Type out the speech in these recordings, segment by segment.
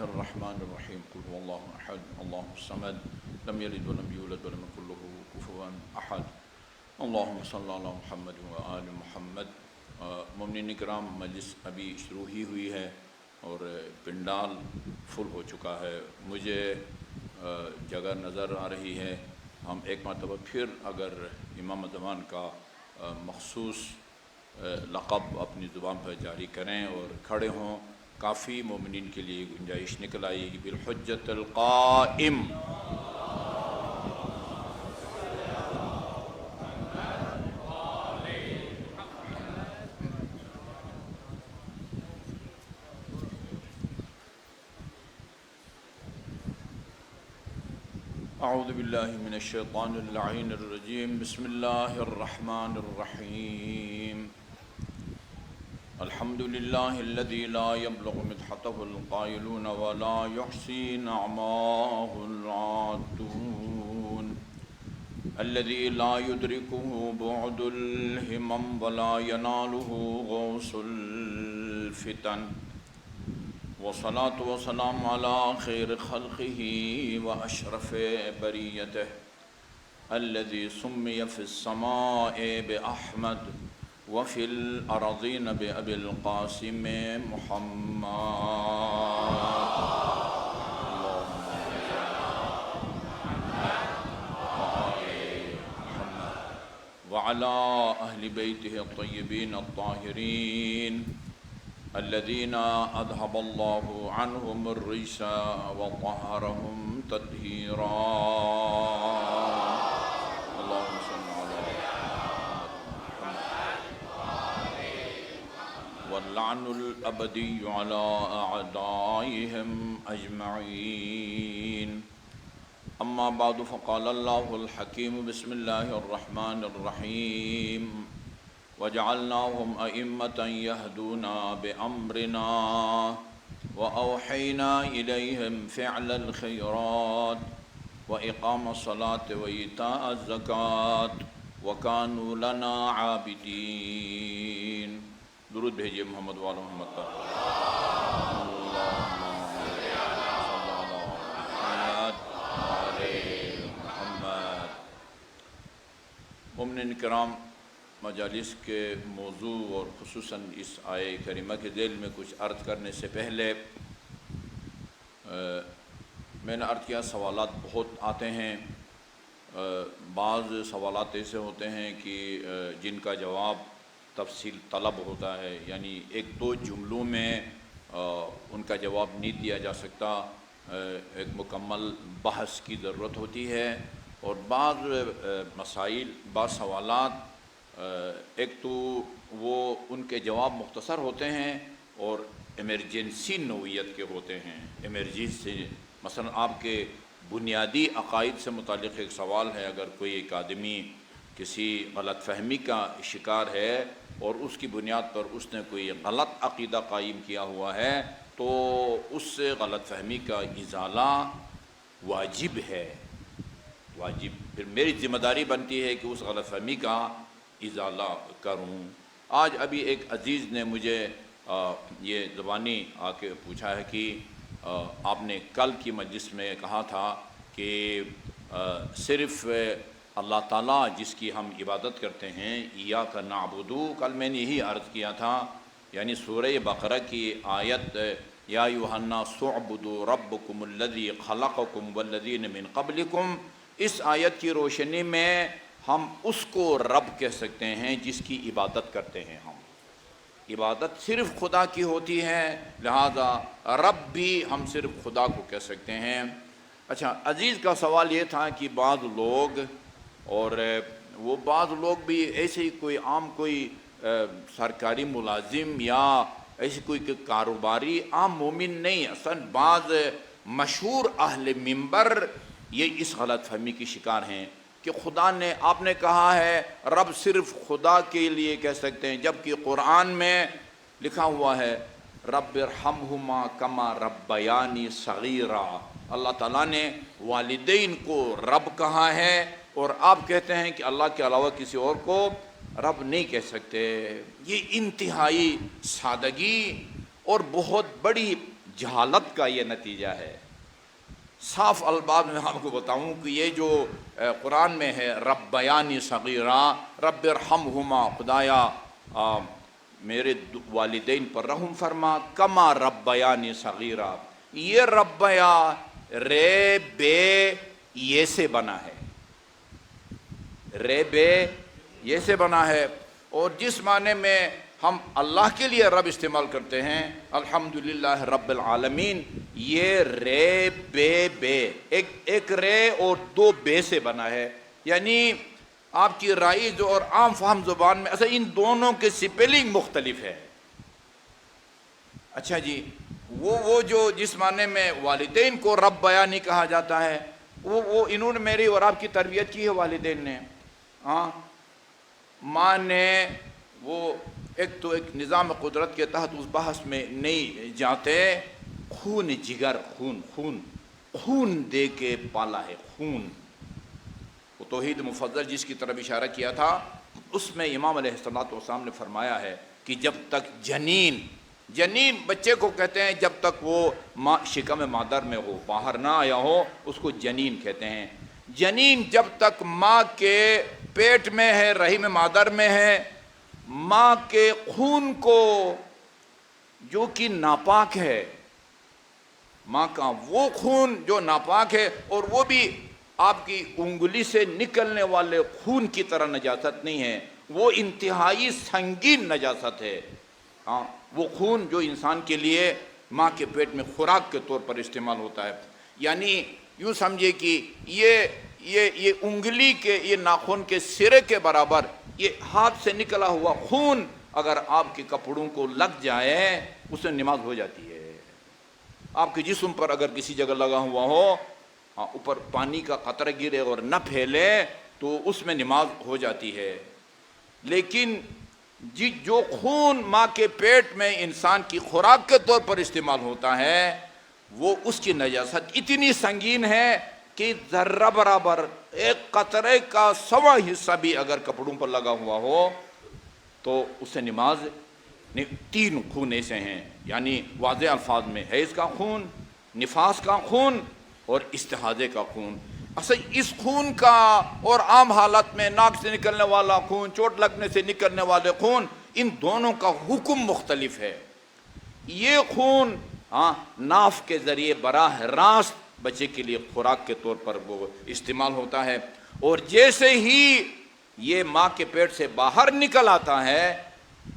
الرحمن الرحیم قل هو اللہ احد اللہ الصمد لم یلد ولم یولد ولم یکن له کفوا احد اللہم صلی علی محمد و آل محمد۔ مومنین کرام، مجلس ابھی شروع ہی ہوئی ہے اور پنڈال فل ہو چکا ہے۔ مجھے جگہ نظر آ رہی ہے۔ ہم ایک مرتبہ پھر اگر امام زمان کا مخصوص لقب اپنی زبان پر جاری کریں اور کھڑے ہوں، کافی مومنین کے لیے گنجائش نکل آئے گی۔ بالحجت القائم اعوذ باللہ من الشیطان اللعین الرجیم، بسم اللہ الرحمن الرحیم۔ الحمد للہ الذی لا یبلغ مدحتہ القائلون ولا یحصی نعماہ العادون، الذی لا یدرکہ بعد الہمم ولا ینالہ غوث الفتن، والصلاة والسلام على خیر خلقہ واشرف بریتہ، الذی سمی فی السماء بأحمد وفی الارضین بأبی القاسم محمد، وعلى اہل بیتہ الطیبین الطاہرین الذین اذهب اللہ عنہم الرجس وطہرہم تطہیرا۔ اللہم صل علی واللعن الابدی علی اعدائہم اجمعین۔ اما بعد فقال اللہ الحکیم، بسم اللہ الرحمن الرحیم، وجعلناهم أئمة يهدون بأمرنا وأوحينا إليهم فعل الخيرات وإقام الصلاة وإيتاء الزكاة وكانوا لنا عابدين۔ درود بھیجئے محمد وعلی محمد پر۔ مومنین کرام، مجالس کے موضوع اور خصوصاً اس آیہ کریمہ کے ذیل میں کچھ عرض کرنے سے پہلے میں نے عرض کیا سوالات بہت آتے ہیں۔ بعض سوالات ایسے ہوتے ہیں کہ جن کا جواب تفصیل طلب ہوتا ہے، یعنی ایک دو جملوں میں ان کا جواب نہیں دیا جا سکتا، ایک مکمل بحث کی ضرورت ہوتی ہے۔ اور بعض مسائل، بعض سوالات ایک تو وہ ان کے جواب مختصر ہوتے ہیں اور ایمرجنسی نوعیت کے ہوتے ہیں۔ ایمرجنسی مثلا آپ کے بنیادی عقائد سے متعلق ایک سوال ہے، اگر کوئی ایک آدمی کسی غلط فہمی کا شکار ہے اور اس کی بنیاد پر اس نے کوئی غلط عقیدہ قائم کیا ہوا ہے، تو اس سے غلط فہمی کا ازالہ واجب ہے، واجب۔ پھر میری ذمہ داری بنتی ہے کہ اس غلط فہمی کا ازالہ کروں۔ آج ابھی ایک عزیز نے مجھے یہ زبانی آ کے پوچھا ہے کہ آپ نے کل کی مجلس میں کہا تھا کہ صرف اللہ تعالیٰ جس کی ہم عبادت کرتے ہیں، ایاک نعبد، کل میں نے یہی عرض کیا تھا، یعنی سورہ بقرہ کی آیت یا ایھا الناس اعبدوا ربکم الذی خلقکم والذین من قبلکم، اس آیت کی روشنی میں ہم اس کو رب کہہ سکتے ہیں جس کی عبادت کرتے ہیں۔ ہم عبادت صرف خدا کی ہوتی ہے، لہذا رب بھی ہم صرف خدا کو کہہ سکتے ہیں۔ اچھا، عزیز کا سوال یہ تھا کہ بعض لوگ، اور وہ بعض لوگ بھی ایسے ہی کوئی عام کوئی سرکاری ملازم یا ایسے کوئی کاروباری عام مومن نہیں، اصلا بعض مشہور اہل منبر یہ اس غلط فہمی کی شکار ہیں کہ خدا نے، آپ نے کہا ہے رب صرف خدا کے لیے کہہ سکتے ہیں، جبکہ قرآن میں لکھا ہوا ہے رب ارحمہما کما ربیانی صغیرا، اللہ تعالیٰ نے والدین کو رب کہا ہے، اور آپ کہتے ہیں کہ اللہ کے علاوہ کسی اور کو رب نہیں کہہ سکتے۔ یہ انتہائی سادگی اور بہت بڑی جہالت کا یہ نتیجہ ہے۔ صاف الفاظ میں آپ کو بتاؤں کہ یہ جو قرآن میں ہے ربیانی صغیرا رب ارحمہما، خدایا میرے والدین پر رحم فرما، کما ربیانی صغیرا، یہ ربیا رے بے یہ سے بنا ہے، رے بے یہ سے بنا ہے، اور جس معنی میں ہم اللہ کے لیے رب استعمال کرتے ہیں الحمدللہ رب العالمین، یہ رے بے بے ایک رے اور دو بے سے بنا ہے، یعنی آپ کی رائج اور عام فہم زبان میں اصل ان دونوں کے سپیلنگ مختلف ہے۔ اچھا جی، وہ جو جس معنی میں والدین کو رب بیانی کہا جاتا ہے، وہ انہوں نے میری اور آپ کی تربیت کی ہے والدین نے، ہاں ماں نے، وہ ایک تو ایک نظام قدرت کے تحت اس بحث میں نہیں جاتے، خون جگر، خون دے کے پالا ہے، خون۔ وہ توحید مفضل جس کی طرف اشارہ کیا تھا، اس میں امام علیہ السلام نے فرمایا ہے کہ جب تک جنین بچے کو کہتے ہیں جب تک وہ شکم مادر میں ہو، باہر نہ آیا ہو، اس کو جنین کہتے ہیں۔ جنین جب تک ماں کے پیٹ میں ہے، رحم مادر میں ہے، ماں کے خون کو جو کہ ناپاک ہے، ماں کا وہ خون جو ناپاک ہے، اور وہ بھی آپ کی انگلی سے نکلنے والے خون کی طرح نجاست نہیں ہے، وہ انتہائی سنگین نجاست ہے۔ ہاں وہ خون جو انسان کے لیے ماں کے پیٹ میں خوراک کے طور پر استعمال ہوتا ہے، یعنی یوں سمجھے کہ یہ انگلی کے، یہ ناخن کے سرے کے برابر یہ ہاتھ سے نکلا ہوا خون اگر آپ کے کپڑوں کو لگ جائے اس سے نماز ہو جاتی ہے۔ آپ کے جسم پر اگر کسی جگہ لگا ہوا ہو، اوپر پانی کا قطرہ گرے اور نہ پھیلے تو اس میں نماز ہو جاتی ہے۔ لیکن جو خون ماں کے پیٹ میں انسان کی خوراک کے طور پر استعمال ہوتا ہے، وہ اس کی نجاست اتنی سنگین ہے کہ ذرہ برابر ایک قطرے کا 100واں حصہ بھی اگر کپڑوں پر لگا ہوا ہو تو اس سے نماز 3 خون ایسے ہیں، یعنی واضح الفاظ میں حیض کا خون، نفاس کا خون اور استحاضے کا خون۔ اصل اس خون کا اور عام حالت میں ناک سے نکلنے والا خون، چوٹ لگنے سے نکلنے والے خون، ان دونوں کا حکم مختلف ہے۔ یہ خون ناف کے ذریعے براہ راست بچے کے لیے خوراک کے طور پر وہ استعمال ہوتا ہے، اور جیسے ہی یہ ماں کے پیٹ سے باہر نکل آتا ہے،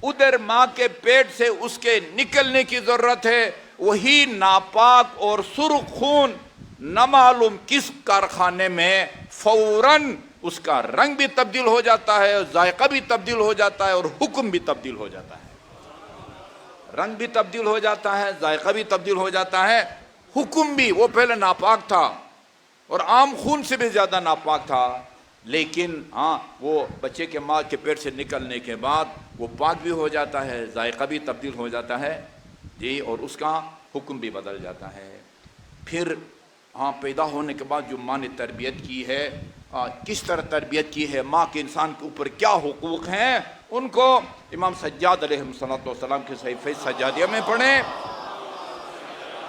ادھر ماں کے پیٹ سے اس کے نکلنے کی ضرورت ہے، وہی ناپاک اور سرخ خون نہ معلوم کس کارخانے میں فوراً اس کا رنگ بھی تبدیل ہو جاتا ہے، ذائقہ بھی تبدیل ہو جاتا ہے اور حکم بھی تبدیل ہو جاتا ہے۔ رنگ بھی تبدیل ہو جاتا ہے، ذائقہ بھی تبدیل ہو جاتا ہے، حکم بھی۔ وہ پہلے ناپاک تھا اور عام خون سے بھی زیادہ ناپاک تھا، لیکن وہ بچے کے ماں کے پیٹ سے نکلنے کے بعد وہ پاک بھی ہو جاتا ہے، ذائقہ بھی تبدیل ہو جاتا ہے جی، اور اس کا حکم بھی بدل جاتا ہے۔ پھر پیدا ہونے کے بعد جو ماں نے تربیت کی ہے، کس طرح تربیت کی ہے، ماں کے انسان کے اوپر کیا حقوق ہیں، ان کو امام سجاد علیہ السلام کے صحیفہ سجادیہ میں پڑھیں۔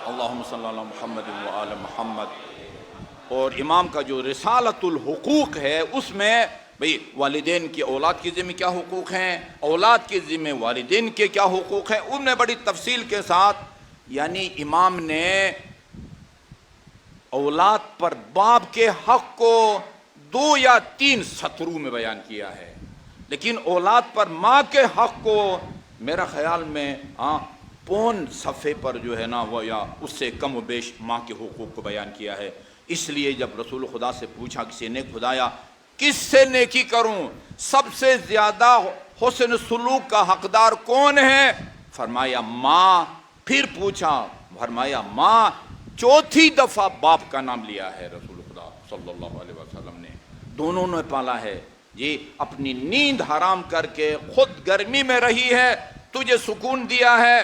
اللہم صلی اللہ محمد و آل محمد۔ اور امام کا جو رسالۃ الحقوق ہے، اس میں بھئی والدین کی اولاد کے ذمہ کیا حقوق ہیں، اولاد کے ذمہ والدین کے کیا حقوق ہیں، ان میں بڑی تفصیل کے ساتھ، یعنی امام نے اولاد پر باپ کے حق کو 2 یا 3 سطروں میں بیان کیا ہے، لیکن اولاد پر ماں کے حق کو میرا خیال میں پون صفحے پر جو ہے نا وہ یا اس سے کم و بیش ماں کے حقوق کو بیان کیا ہے۔ اس لیے جب رسول خدا سے پوچھا کسی نے، خدایا کس سے نیکی کروں، سب سے زیادہ حسن سلوک کا حقدار کون ہے؟ فرمایا ماں۔ پھر پوچھا، فرمایا ماں۔ 4تھی دفعہ باپ کا نام لیا ہے رسول خدا صلی اللہ علیہ وسلم نے۔ دونوں نے پالا ہے جی، اپنی نیند حرام کر کے خود گرمی میں رہی ہے، تجھے سکون دیا ہے،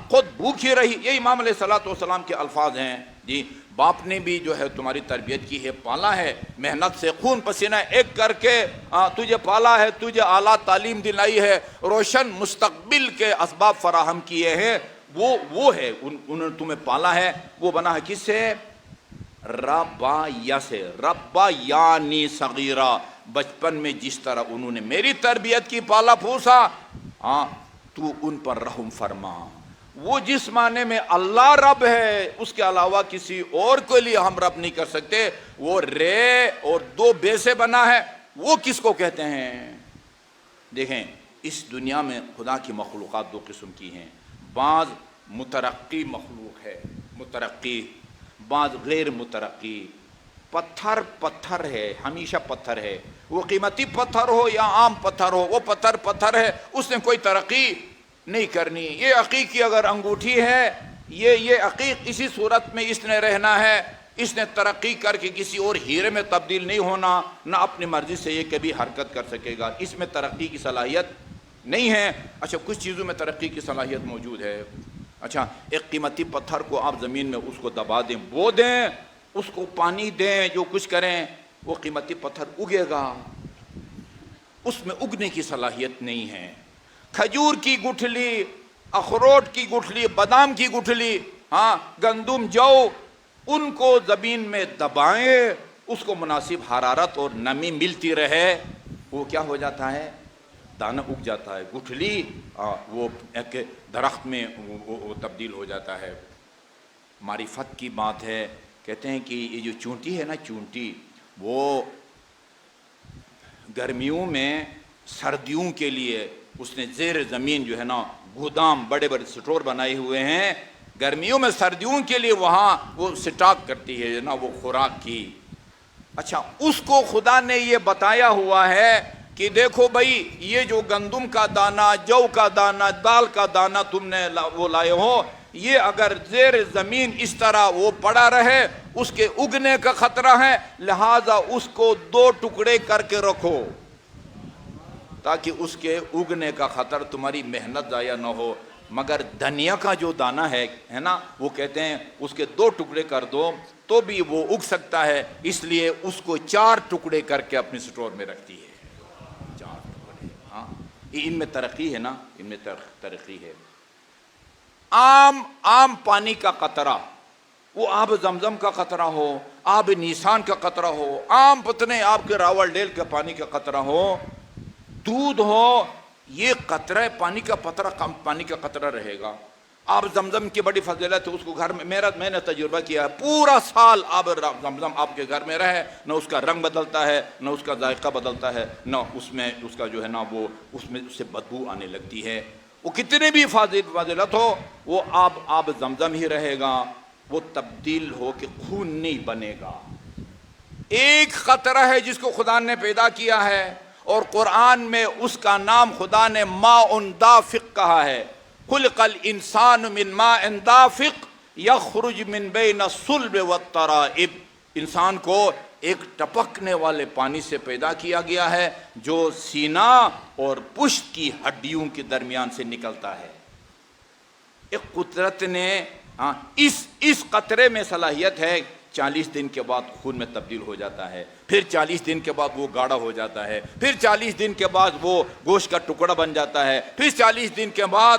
خود بھوکھی رہی، یہ امام علیہ السلام کے الفاظ ہیں جی۔ باپ نے بھی جو ہے تمہاری تربیت کی ہے، پالا ہے، محنت سے خون پسینہ ایک کر کے تجھے پالا ہے، تجھے اعلیٰ تعلیم دلائی ہے، روشن مستقبل کے اسباب فراہم کیے ہیں، وہ ہے، انہوں نے تمہیں پالا ہے، وہ بنا ہے کس سے؟ ربا سے، ربا یعنی صغیرہ، بچپن میں جس طرح انہوں نے میری تربیت کی، پالا پھوسا، ہاں تو ان پر رحم فرما۔ وہ جس معنی میں اللہ رب ہے، اس کے علاوہ کسی اور کے لیے ہم رب نہیں کر سکتے، وہ رے اور دو بے سے بنا ہے، وہ کس کو کہتے ہیں؟ دیکھیں اس دنیا میں خدا کی مخلوقات دو قسم کی ہیں، بعض مترقی مخلوق ہے، مترقی، بعض غیر مترقی۔ پتھر پتھر ہے، ہمیشہ پتھر ہے، وہ قیمتی پتھر ہو یا عام پتھر ہو، وہ پتھر ہے، اس نے کوئی ترقی نہیں کرنی۔ یہ عقیق کی اگر انگوٹھی ہے، یہ عقیق اسی صورت میں اس نے رہنا ہے، اس نے ترقی کر کے کسی اور ہیرے میں تبدیل نہیں ہونا، نہ اپنی مرضی سے یہ کبھی حرکت کر سکے گا، اس میں ترقی کی صلاحیت نہیں ہے۔ اچھا کچھ چیزوں میں ترقی کی صلاحیت موجود ہے۔ اچھا ایک قیمتی پتھر کو آپ زمین میں اس کو دبا دیں، بو دیں، اس کو پانی دیں، جو کچھ کریں، وہ قیمتی پتھر اگے گا، اس میں اگنے کی صلاحیت نہیں ہے۔ کھجور کی گٹھلی، اخروٹ کی گٹھلی، بادام کی گٹھلی، ہاں گندم، جو، ان کو زمین میں دبائیں، اس کو مناسب حرارت اور نمی ملتی رہے، وہ کیا ہو جاتا ہے؟ دانہ اگ جاتا ہے، گٹھلی وہ ایک درخت میں وہ تبدیل ہو جاتا ہے۔ معرفت کی بات ہے، کہتے ہیں کہ یہ جو چونٹی ہے نا، چونٹی، وہ گرمیوں میں سردیوں کے لیے اس نے زیر زمین جو ہے نا گودام، بڑے بڑے سٹور بنائے ہوئے ہیں، گرمیوں میں سردیوں کے لیے وہاں وہ سٹاک کرتی ہے نا وہ خوراک کی۔ اچھا اس کو خدا نے یہ بتایا ہوا ہے کہ دیکھو بھائی یہ جو گندم کا دانہ، جو کا دانہ، دال کا دانہ تم نے وہ لائے ہو، یہ اگر زیر زمین اس طرح وہ پڑا رہے، اس کے اگنے کا خطرہ ہے، لہذا اس کو دو ٹکڑے کر کے رکھو تاکہ اس کے اگنے کا خطر، تمہاری محنت ضائع نہ ہو۔ مگر دھنیا کا جو دانہ ہے نا، وہ کہتے ہیں اس کے دو ٹکڑے کر دو تو بھی وہ اگ سکتا ہے، اس لیے اس کو 4 ٹکڑے کر کے اپنے سٹور میں رکھتی ہے، 4 ٹکڑے۔ ہاں ان میں ترقی ہے نا، ان میں ترقی ہے۔ عام پانی کا قطرہ، وہ آب زمزم کا قطرہ ہو، آب نیسان کا قطرہ ہو، عام پتنے آپ کے راول ڈیل کے پانی کا قطرہ ہو، دودھ ہو، یہ قطرہ پانی کا قطرہ کم پانی کا قطرہ رہے گا۔ آب زمزم کی بڑی فضیلت ہے، اس کو گھر میں میں نے تجربہ کیا ہے، پورا سال آب زمزم آپ کے گھر میں رہے، نہ اس کا رنگ بدلتا ہے، نہ اس کا ذائقہ بدلتا ہے، نہ اس میں اس کا جو ہے نا وہ اس میں اس سے بدبو آنے لگتی ہے۔ وہ کتنے بھی فضیلت ہو، وہ آب زمزم ہی رہے گا، وہ تبدیل ہو کے خون نہیں بنے گا۔ ایک قطرہ ہے جس کو خدا نے پیدا کیا ہے، اور قرآن میں اس کا نام خدا نے ماء دافق کہا ہے۔ خلق الانسان من ماء دافق یخرج من بین الصلب والترائب، انسان کو ایک ٹپکنے والے پانی سے پیدا کیا گیا ہے جو سینہ اور پشت کی ہڈیوں کے درمیان سے نکلتا ہے۔ ایک قدرت نے اس قطرے میں صلاحیت ہے، 40 دن کے بعد خون میں تبدیل ہو جاتا ہے، پھر 40 دن کے بعد وہ گاڑھا ہو جاتا ہے، پھر 40 دن کے بعد وہ گوشت کا ٹکڑا بن جاتا ہے، پھر 40 دن کے بعد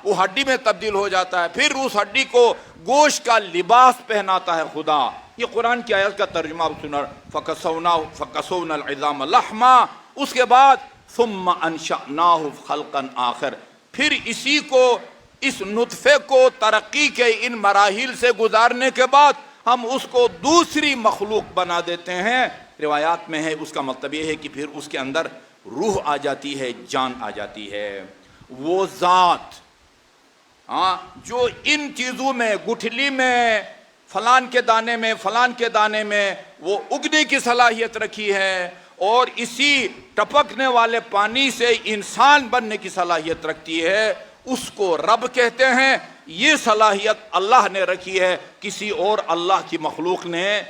وہ ہڈی میں تبدیل ہو جاتا ہے، پھر اس ہڈی کو گوشت کا لباس پہناتا ہے خدا۔ یہ قرآن کی آیت کا ترجمہ آپ سنا، فَكَسَوْنَا الْعِظَامَ لَحْمًا، اس کے بعد ثُمَّ أَنشَأْنَاهُ خَلْقًا آخر، پھر اسی کو، اس نطفے کو ترقی کے ان مراحل سے گزارنے کے بعد ہم اس کو دوسری مخلوق بنا دیتے ہیں۔ روایات میں ہے اس کا مطلب یہ ہے کہ پھر اس کے اندر روح آ جاتی ہے، جان آ جاتی ہے۔ وہ ذات جو ان چیزوں میں، گٹھلی میں، فلان کے دانے میں، فلان کے دانے میں وہ اگنے کی صلاحیت رکھی ہے، اور اسی ٹپکنے والے پانی سے انسان بننے کی صلاحیت رکھتی ہے، اس کو رب کہتے ہیں۔ یہ صلاحیت اللہ نے رکھی ہے، کسی اور اللہ کی مخلوق نے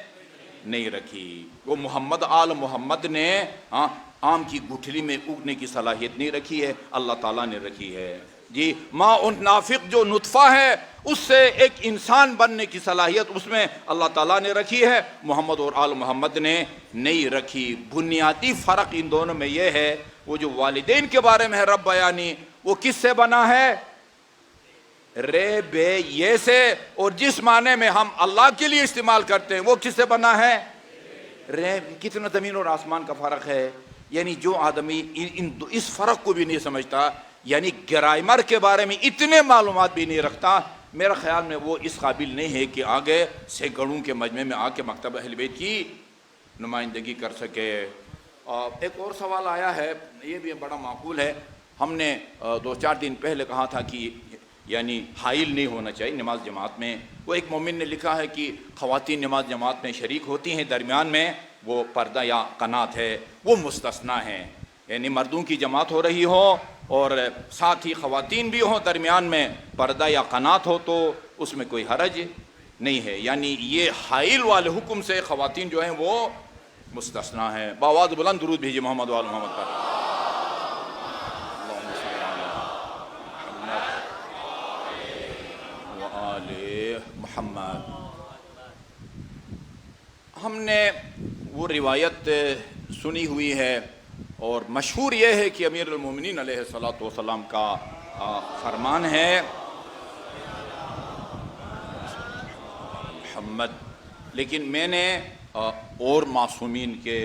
نہیں رکھی۔ وہ محمد آل محمد نے آم کی گٹھلی میں اگنے کی صلاحیت نہیں رکھی ہے، اللہ تعالیٰ نے رکھی ہے۔ جی ماء نافق جو نطفہ ہے، اس سے ایک انسان بننے کی صلاحیت اس میں اللہ تعالیٰ نے رکھی ہے، محمد اور آل محمد نے نہیں رکھی۔ بنیادی فرق ان دونوں میں یہ ہے، وہ جو والدین کے بارے میں ہے رب بیانی، وہ کس سے بنا ہے؟ رے بے یہ سے، اور جس معنی میں ہم اللہ کے لیے استعمال کرتے ہیں وہ کس سے بنا ہے؟ رے. کتنا زمین اور آسمان کا فرق ہے. یعنی جو آدمی اس فرق کو بھی نہیں سمجھتا، یعنی گرامر کے بارے میں اتنے معلومات بھی نہیں رکھتا، میرا خیال میں وہ اس قابل نہیں ہے کہ آگے سینکڑوں کے مجمع میں آ کے مکتب اہل بیت کی نمائندگی کر سکے. ایک اور سوال آیا ہے، یہ بھی بڑا معقول ہے. ہم نے 2-4 دن پہلے کہا تھا کہ یعنی حائل نہیں ہونا چاہیے نماز جماعت میں. وہ ایک مومن نے لکھا ہے کہ خواتین نماز جماعت میں شریک ہوتی ہیں، درمیان میں وہ پردہ یا قنات ہے، وہ مستثنیٰ ہیں. یعنی مردوں کی جماعت ہو رہی ہو اور ساتھ ہی خواتین بھی ہوں، درمیان میں پردہ یا قنات ہو تو اس میں کوئی حرج نہیں ہے. یعنی یہ حائل والے حکم سے خواتین جو ہیں وہ مستثنیٰ ہیں. بآواز بلند درود بھیجیے محمد وآل محمد پر. محمد. ہم نے وہ روایت سنی ہوئی ہے اور مشہور یہ ہے کہ امیر المومنین علیہ الصلوۃ والسلام کا فرمان ہے محمد. لیکن میں نے اور معصومین کے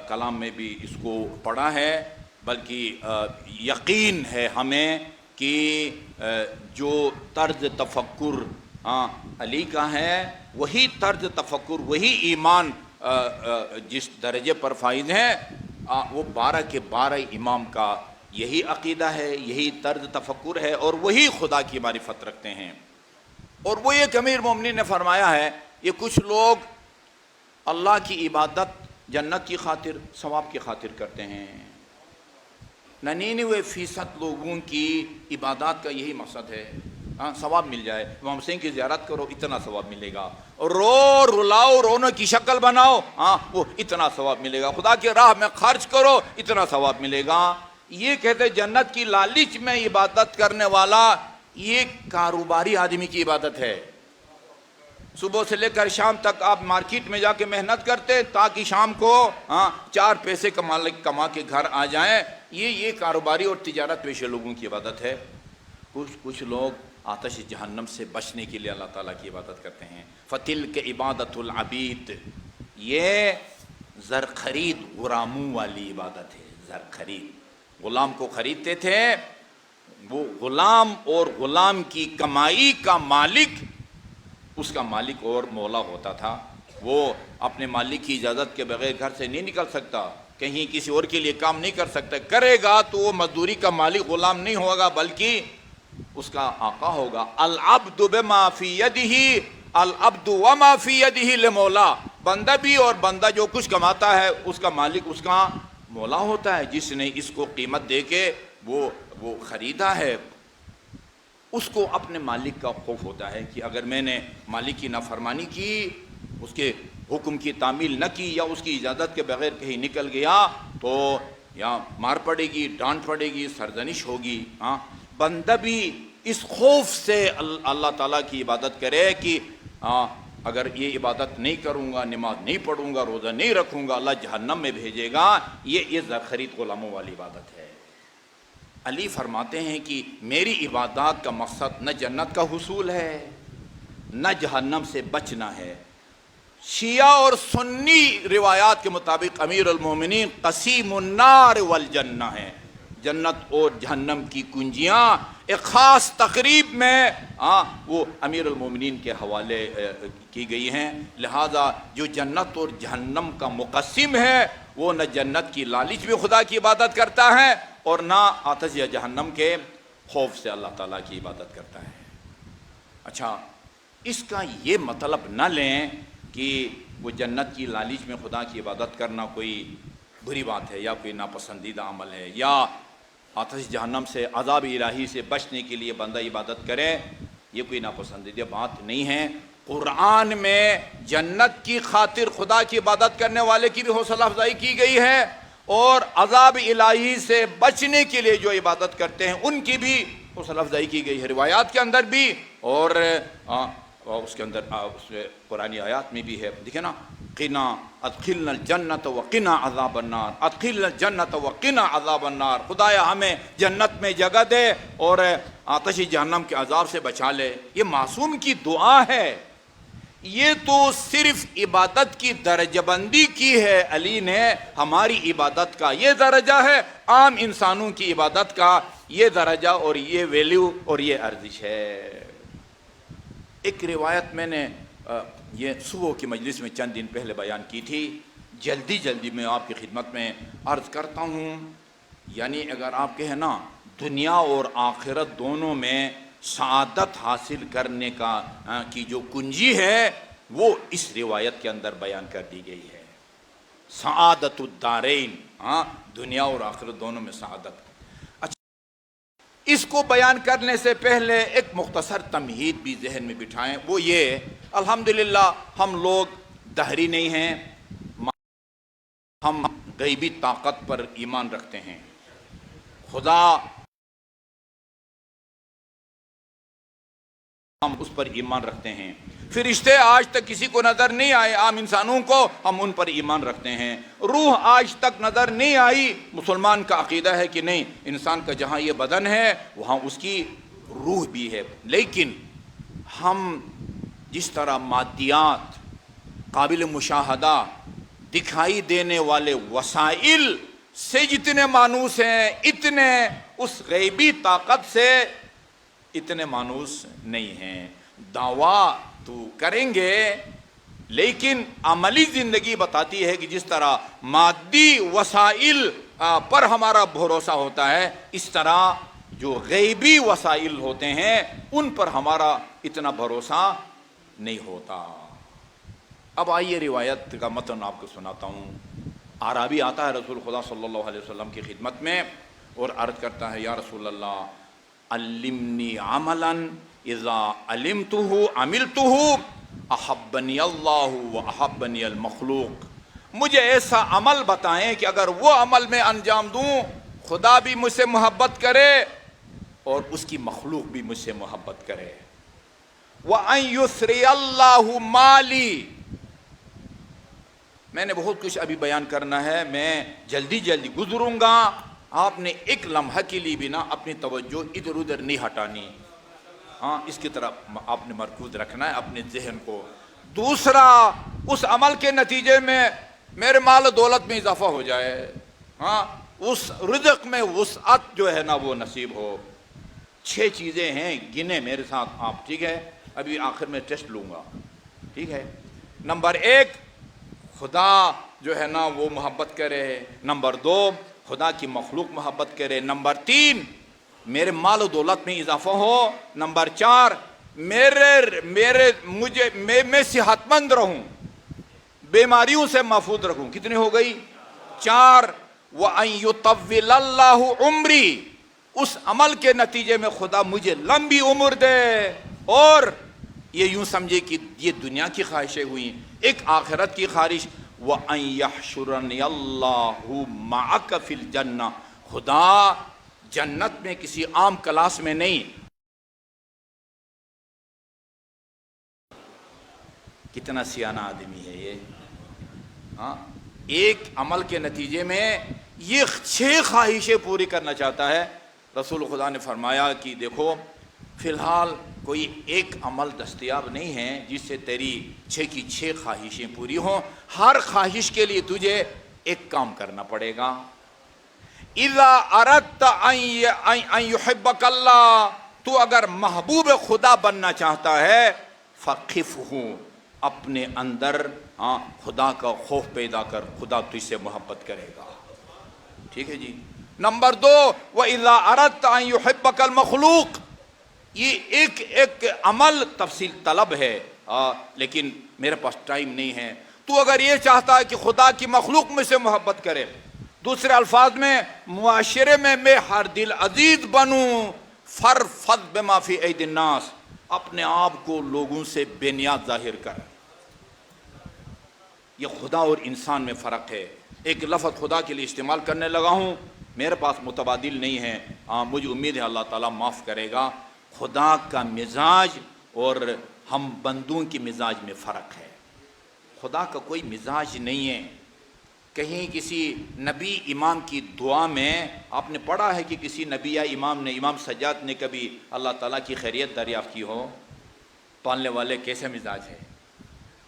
کلام میں بھی اس کو پڑھا ہے، بلکہ یقین ہے ہمیں کہ جو طرز تفکر علی کا ہے وہی طرز تفکر، وہی ایمان جس درجے پر فائز ہیں وہ 12 کے 12 امام کا یہی عقیدہ ہے، یہی طرز تفکر ہے اور وہی خدا کی معرفت رکھتے ہیں. اور وہ ایک امیر مومنین نے فرمایا ہے، یہ کچھ لوگ اللہ کی عبادت جنت کی خاطر، ثواب کی خاطر کرتے ہیں. 99% لوگوں کی عبادات کا یہی مقصد ہے، ثواب مل جائے. امام حسین کی زیارت کرو اتنا ثواب ملے گا، رلاؤ رونے کی شکل بناؤ وہ اتنا ثواب ملے گا، خدا کی راہ میں خرچ کرو اتنا ثواب ملے گا. یہ کہتے جنت کی لالچ میں عبادت کرنے والا یہ کاروباری آدمی کی عبادت ہے. صبح سے لے کر شام تک آپ مارکیٹ میں جا کے محنت کرتے تاکہ شام کو 4 پیسے کما کے گھر آ جائیں. یہ کاروباری اور تجارت پیشے لوگوں کی عبادت ہے. کچھ لوگ آتش جہنم سے بچنے کے لیے اللہ تعالیٰ کی عبادت کرتے ہیں. فَتِلْكَ عِبَادَةُ الْعَبِيدِ، یہ زر خرید غلاموں والی عبادت ہے. زر خرید، غلام کو خریدتے تھے، وہ غلام اور غلام کی کمائی کا مالک اس کا مالک اور مولا ہوتا تھا. وہ اپنے مالک کی اجازت کے بغیر گھر سے نہیں نکل سکتا، کہیں کسی اور کے لیے کام نہیں کر سکتا. کرے گا تو وہ مزدوری کا مالک غلام نہیں ہوگا بلکہ اس کا آقا ہوگا. العبد بما فی یدہ، العبد وما فی یدہ لمولا. بندہ بھی اور بندہ جو کچھ کماتا ہے اس کا مالک اس کا مولا ہوتا ہے، جس نے اس کو قیمت دے کے وہ خریدا ہے. اس کو اپنے مالک کا خوف ہوتا ہے کہ اگر میں نے مالک کی نافرمانی کی، اس کے حکم کی تعمیل نہ کی یا اس کی اجازت کے بغیر کہیں نکل گیا تو یا مار پڑے گی، ڈانٹ پڑے گی، سرزنش ہوگی. بندہ بھی اس خوف سے اللہ تعالیٰ کی عبادت کرے کہ اگر یہ عبادت نہیں کروں گا، نماز نہیں پڑھوں گا، روزہ نہیں رکھوں گا، اللہ جہنم میں بھیجے گا. یہ زر خرید غلاموں والی عبادت ہے. علی فرماتے ہیں کہ میری عبادات کا مقصد نہ جنت کا حصول ہے نہ جہنم سے بچنا ہے. شیعہ اور سنی روایات کے مطابق امیر المومنین قسیم النار والجنہ ہے. جنت اور جہنم کی کنجیاں ایک خاص تقریب میں وہ امیر المومنین کے حوالے کی گئی ہیں. لہذا جو جنت اور جہنم کا مقسم ہے وہ نہ جنت کی لالچ میں خدا کی عبادت کرتا ہے اور نہ آتش یا جہنم کے خوف سے اللہ تعالیٰ کی عبادت کرتا ہے. اچھا، اس کا یہ مطلب نہ لیں کہ وہ جنت کی لالچ میں خدا کی عبادت کرنا کوئی بری بات ہے یا کوئی ناپسندیدہ عمل ہے، یا آتش جہنم سے عذاب الہی سے بچنے کے لیے بندہ عبادت کرے، یہ کوئی ناپسندیدہ بات نہیں ہے. قرآن میں جنت کی خاطر خدا کی عبادت کرنے والے کی بھی حوصلہ افزائی کی گئی ہے اور عذاب الہی سے بچنے کے لیے جو عبادت کرتے ہیں ان کی بھی حوصلہ افزائی کی گئی ہے، روایات کے اندر بھی اور اس کے اندر اس قرآنی آیات میں بھی ہے. دیکھیں نا، قنا ادخلنا الجنت وقنا عذاب النار، ادخلنا الجنت وقنا عذاب النار، خدایا ہمیں جنت میں جگہ دے اور آتش جہنم کے عذاب سے بچا لے۔ یہ معصوم کی دعا ہے، یہ تو صرف عبادت کی درجہ بندی کی ہے علی نے، ہماری عبادت کا یہ درجہ ہے، عام انسانوں کی عبادت کا یہ درجہ اور یہ ویلیو اور یہ ارزش ہے۔ ایک روایت میں نے یہ صبح کی مجلس میں چند دن پہلے بیان کی تھی، جلدی میں آپ کی خدمت میں عرض کرتا ہوں۔ یعنی اگر آپ کہیں نا دنیا اور آخرت دونوں میں سعادت حاصل کرنے کی جو کنجی ہے وہ اس روایت کے اندر بیان کر دی گئی ہے، سعادت الدارین، دنیا اور آخرت دونوں میں سعادت۔ اس کو بیان کرنے سے پہلے ایک مختصر تمہید بھی ذہن میں بٹھائیں، وہ یہ، الحمدللہ ہم لوگ دہری نہیں ہیں، ہم غیبی طاقت پر ایمان رکھتے ہیں، خدا ہم اس پر ایمان رکھتے ہیں، فرشتے آج تک کسی کو نظر نہیں آئے، عام انسانوں کو ہم ان پر ایمان رکھتے ہیں، روح آج تک نظر نہیں آئی، مسلمان کا عقیدہ ہے کہ نہیں، انسان کا جہاں یہ بدن ہے وہاں اس کی روح بھی ہے، لیکن ہم جس طرح مادیات، قابل مشاہدہ، دکھائی دینے والے وسائل سے جتنے مانوس ہیں، اتنے اس غیبی طاقت سے اتنے مانوس نہیں ہیں۔ دعویٰ تو کریں گے لیکن عملی زندگی بتاتی ہے کہ جس طرح مادی وسائل پر ہمارا بھروسہ ہوتا ہے، اس طرح جو غیبی وسائل ہوتے ہیں ان پر ہمارا اتنا بھروسہ نہیں ہوتا۔ اب آئیے روایت کا متن آپ کو سناتا ہوں۔ اعرابی آتا ہے رسول خدا صلی اللہ علیہ وسلم کی خدمت میں اور عرض کرتا ہے، یا رسول اللہ علمنی عملا اذا علمتہ عملتہ احبنی اللہ و احبنی المخلوق، مجھے ایسا عمل بتائیں کہ اگر وہ عمل میں انجام دوں خدا بھی مجھ سے محبت کرے اور اس کی مخلوق بھی مجھ سے محبت کرے۔ وَأَن يُثْرِيَ اللَّهُ مَالِي، میں نے بہت کچھ ابھی بیان کرنا ہے، میں جلدی گزروں گا، آپ نے ایک لمحہ کے لیے بھی نا اپنی توجہ ادھر ادھر نہیں ہٹانی، اس کی طرف آپ نے مرکوز رکھنا ہے اپنے ذہن کو۔ دوسرا، اس عمل کے نتیجے میں میرے مال و دولت میں اضافہ ہو جائے، اس رزق میں وسعت جو ہے نا وہ نصیب ہو۔ 6 چیزیں ہیں، گنے میرے ساتھ آپ، ٹھیک ہے؟ ابھی آخر میں ٹیسٹ لوں گا، ٹھیک ہے؟ نمبر 1، خدا جو ہے نا وہ محبت کرے۔ نمبر 2، خدا کی مخلوق محبت کرے۔ نمبر 3، میرے مال و دولت میں اضافہ ہو۔ نمبر 4، میں صحت مند رہوں، بیماریوں سے محفوظ رکھوں۔ کتنی ہو گئی؟ 4۔ وَأَن يُطَوِّلَ اللَّهُ عُمْرِي، اس عمل کے نتیجے میں خدا مجھے لمبی عمر دے۔ اور یہ یوں سمجھے کہ یہ دنیا کی خواہشیں ہوئیں، ایک آخرت کی خواہش۔ وَأَن يَحْشُرَنِيَ اللَّهُ مَعَكَ فِي الْجَنَّةِ، خدا جنت میں کسی عام کلاس میں نہیں۔ کتنا سیانہ آدمی ہے یہ، ایک عمل کے نتیجے میں یہ 6 خواہشیں پوری کرنا چاہتا ہے۔ رسول خدا نے فرمایا کہ دیکھو فی الحال کوئی ایک عمل دستیاب نہیں ہے جس سے تیری 6 کی 6 خواہشیں پوری ہوں، ہر خواہش کے لیے تجھے ایک کام کرنا پڑے گا۔ اذا اردت ان يحبك اللہ، تو اگر محبوب خدا بننا چاہتا ہے، فخفہ، اپنے اندر خدا کا خوف پیدا کر، خدا تجھ سے محبت کرے گا، ٹھیک ہے جی؟ نمبر 2، وَإِذَا أَرَدْتَ أَن يُحِبَّكَ الْمَخْلُوق، یہ ایک عمل تفصیل طلب ہے، لیکن میرے پاس ٹائم نہیں ہے۔ تو اگر یہ چاہتا ہے کہ خدا کی مخلوق میں سے محبت کرے، دوسرے الفاظ میں معاشرے میں ہر دل عزیز بنوں، فَرْفَضْ بِمَا فِي أَيْدِ النَّاسِ، اپنے آپ کو لوگوں سے بے نیاز ظاہر کر۔ یہ خدا اور انسان میں فرق ہے۔ ایک لفظ خدا کے لیے استعمال کرنے لگا ہوں، میرے پاس متبادل نہیں ہے، مجھے امید ہے اللہ تعالیٰ معاف کرے گا۔ خدا کا مزاج اور ہم بندوں کی مزاج میں فرق ہے۔ خدا کا کوئی مزاج نہیں ہے. کہیں کسی نبی امام کی دعا میں آپ نے پڑھا ہے کہ کسی نبی یا امام سجاد نے کبھی اللہ تعالیٰ کی خیریت دریافت کی ہو؟ پالنے والے کیسے مزاج ہے؟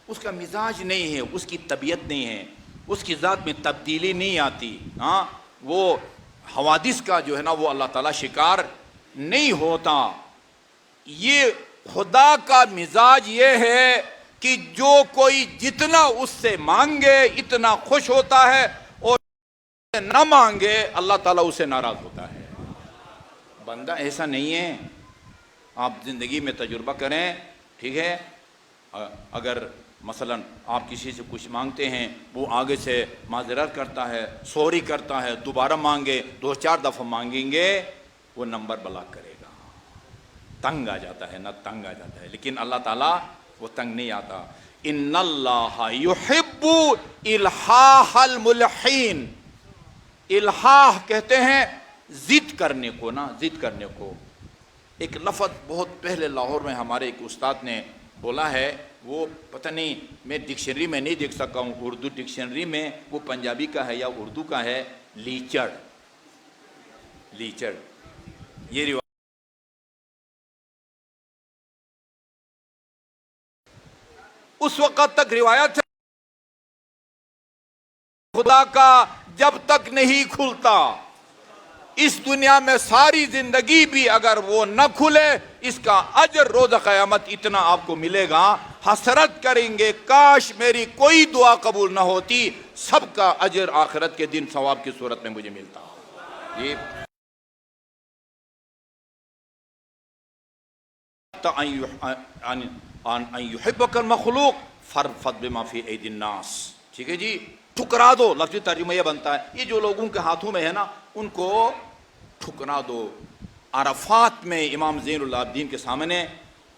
اس کا مزاج نہیں ہے، اس کی طبیعت نہیں ہے، اس کی ذات میں تبدیلی نہیں آتی. ہاں وہ حوادث کا جو ہے نا وہ اللہ تعالیٰ شکار نہیں ہوتا. یہ خدا کا مزاج یہ ہے کہ جو کوئی جتنا اس سے مانگے اتنا خوش ہوتا ہے، اور نہ مانگے اللہ تعالیٰ اسے ناراض ہوتا ہے. بندہ ایسا نہیں ہے. آپ زندگی میں تجربہ کریں، ٹھیک ہے؟ اگر مثلا آپ کسی سے کچھ مانگتے ہیں، وہ آگے سے معذرت کرتا ہے، سوری کرتا ہے، دوبارہ مانگے، 2-4 دفعہ مانگیں گے، وہ نمبر بلاک کرے گا، تنگ آ جاتا ہے نا، تنگ آ جاتا ہے. لیکن اللہ تعالیٰ وہ تنگ نہیں آتا. ان اللہ یحب الحاح الملحین. الحاح کہتے ہیں ضد کرنے کو نا، ضد کرنے کو. ایک لفظ بہت پہلے لاہور میں ہمارے ایک استاد نے بولا ہے، وہ پتہ نہیں میں ڈکشنری میں نہیں دیکھ سکا ہوں، اردو ڈکشنری میں وہ پنجابی کا ہے یا اردو کا ہے. لیچڑ. لیچڑ یہ روایت اس وقت تک روایت ہے خدا کا جب تک نہیں کھلتا. اس دنیا میں ساری زندگی بھی اگر وہ نہ کھلے، اس کا اجر روز قیامت اتنا آپ کو ملے گا، حسرت کریں گے کاش میری کوئی دعا قبول نہ ہوتی، سب کا اجر آخرت کے دن ثواب کی صورت میں مجھے ملتا. یہ ان یحبک المخلوق فرفض بما فی ایدی الناس. ٹھیک ہے جی، ٹھکرا دو. لفظی ترجمہ یہ بنتا ہے، یہ جو لوگوں کے ہاتھوں میں ہے نا ان کو ٹھکرا دو. عرفات میں امام زین العابدین کے سامنے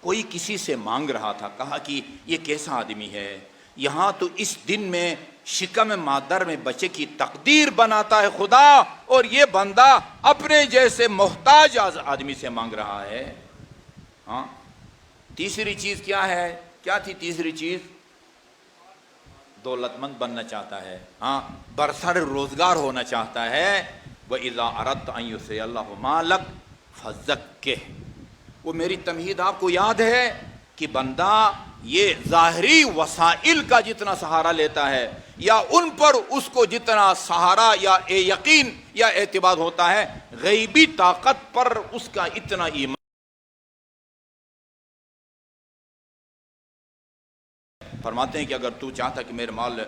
کوئی کسی سے مانگ رہا تھا، کہا کہ یہ کیسا آدمی ہے، یہاں تو اس دن میں شکم مادر میں بچے کی تقدیر بناتا ہے خدا، اور یہ بندہ اپنے جیسے محتاج آدمی سے مانگ رہا ہے. ہاں تیسری چیز کیا ہے؟ کیا تھی تیسری چیز؟ دولت مند بننا چاہتا ہے، ہاں برسر روزگار ہونا چاہتا ہے. وَإِذَا أَرَدْتَ أَن يُؤْتِيَ اللَّهُ مَالَكَ فَزَكِّهْ. وہ میری تمہید آپ کو یاد ہے کہ بندہ یہ ظاہری وسائل کا جتنا سہارا لیتا ہے، یا ان پر اس کو جتنا سہارا یا یقین یا اعتماد ہوتا ہے، غیبی طاقت پر اس کا اتنا ایمان. فرماتے ہیں کہ اگر تو چاہتا کہ میرے مال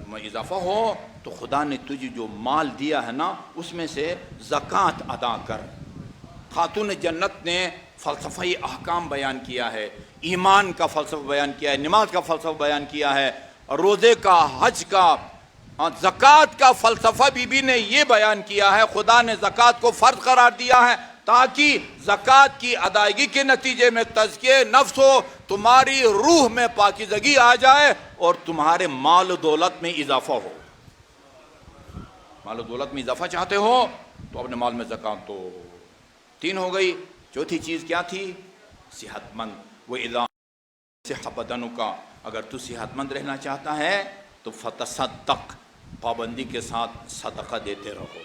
میں اضافہ ہو تو خدا نے تجھے جو مال دیا ہے نا اس میں سے زکوٰۃ ادا کر. خاتون جنت نے فلسفہ احکام بیان کیا ہے، ایمان کا فلسفہ بیان کیا ہے، نماز کا فلسفہ بیان کیا ہے، روزے کا، حج کا، زکوٰۃ کا فلسفہ بی بی نے یہ بیان کیا ہے. خدا نے زکوٰۃ کو فرض قرار دیا ہے تاکہ زکوٰۃ کی ادائیگی کے نتیجے میں تزکیہ نفس ہو، تمہاری روح میں پاکیزگی آ جائے، اور تمہارے مال و دولت میں اضافہ ہو. مال و دولت میں اضافہ چاہتے ہو تو اپنے مال میں زکوٰۃ دو. 3 ہو گئی. چوتھی چیز کیا تھی؟ صحت مند. وَإِذَا صِحَّ بَدَنُكَ. اگر تو صحت مند رہنا چاہتا ہے تو فَتَصَدَّقْ. پابندی کے ساتھ صدقہ دیتے رہو.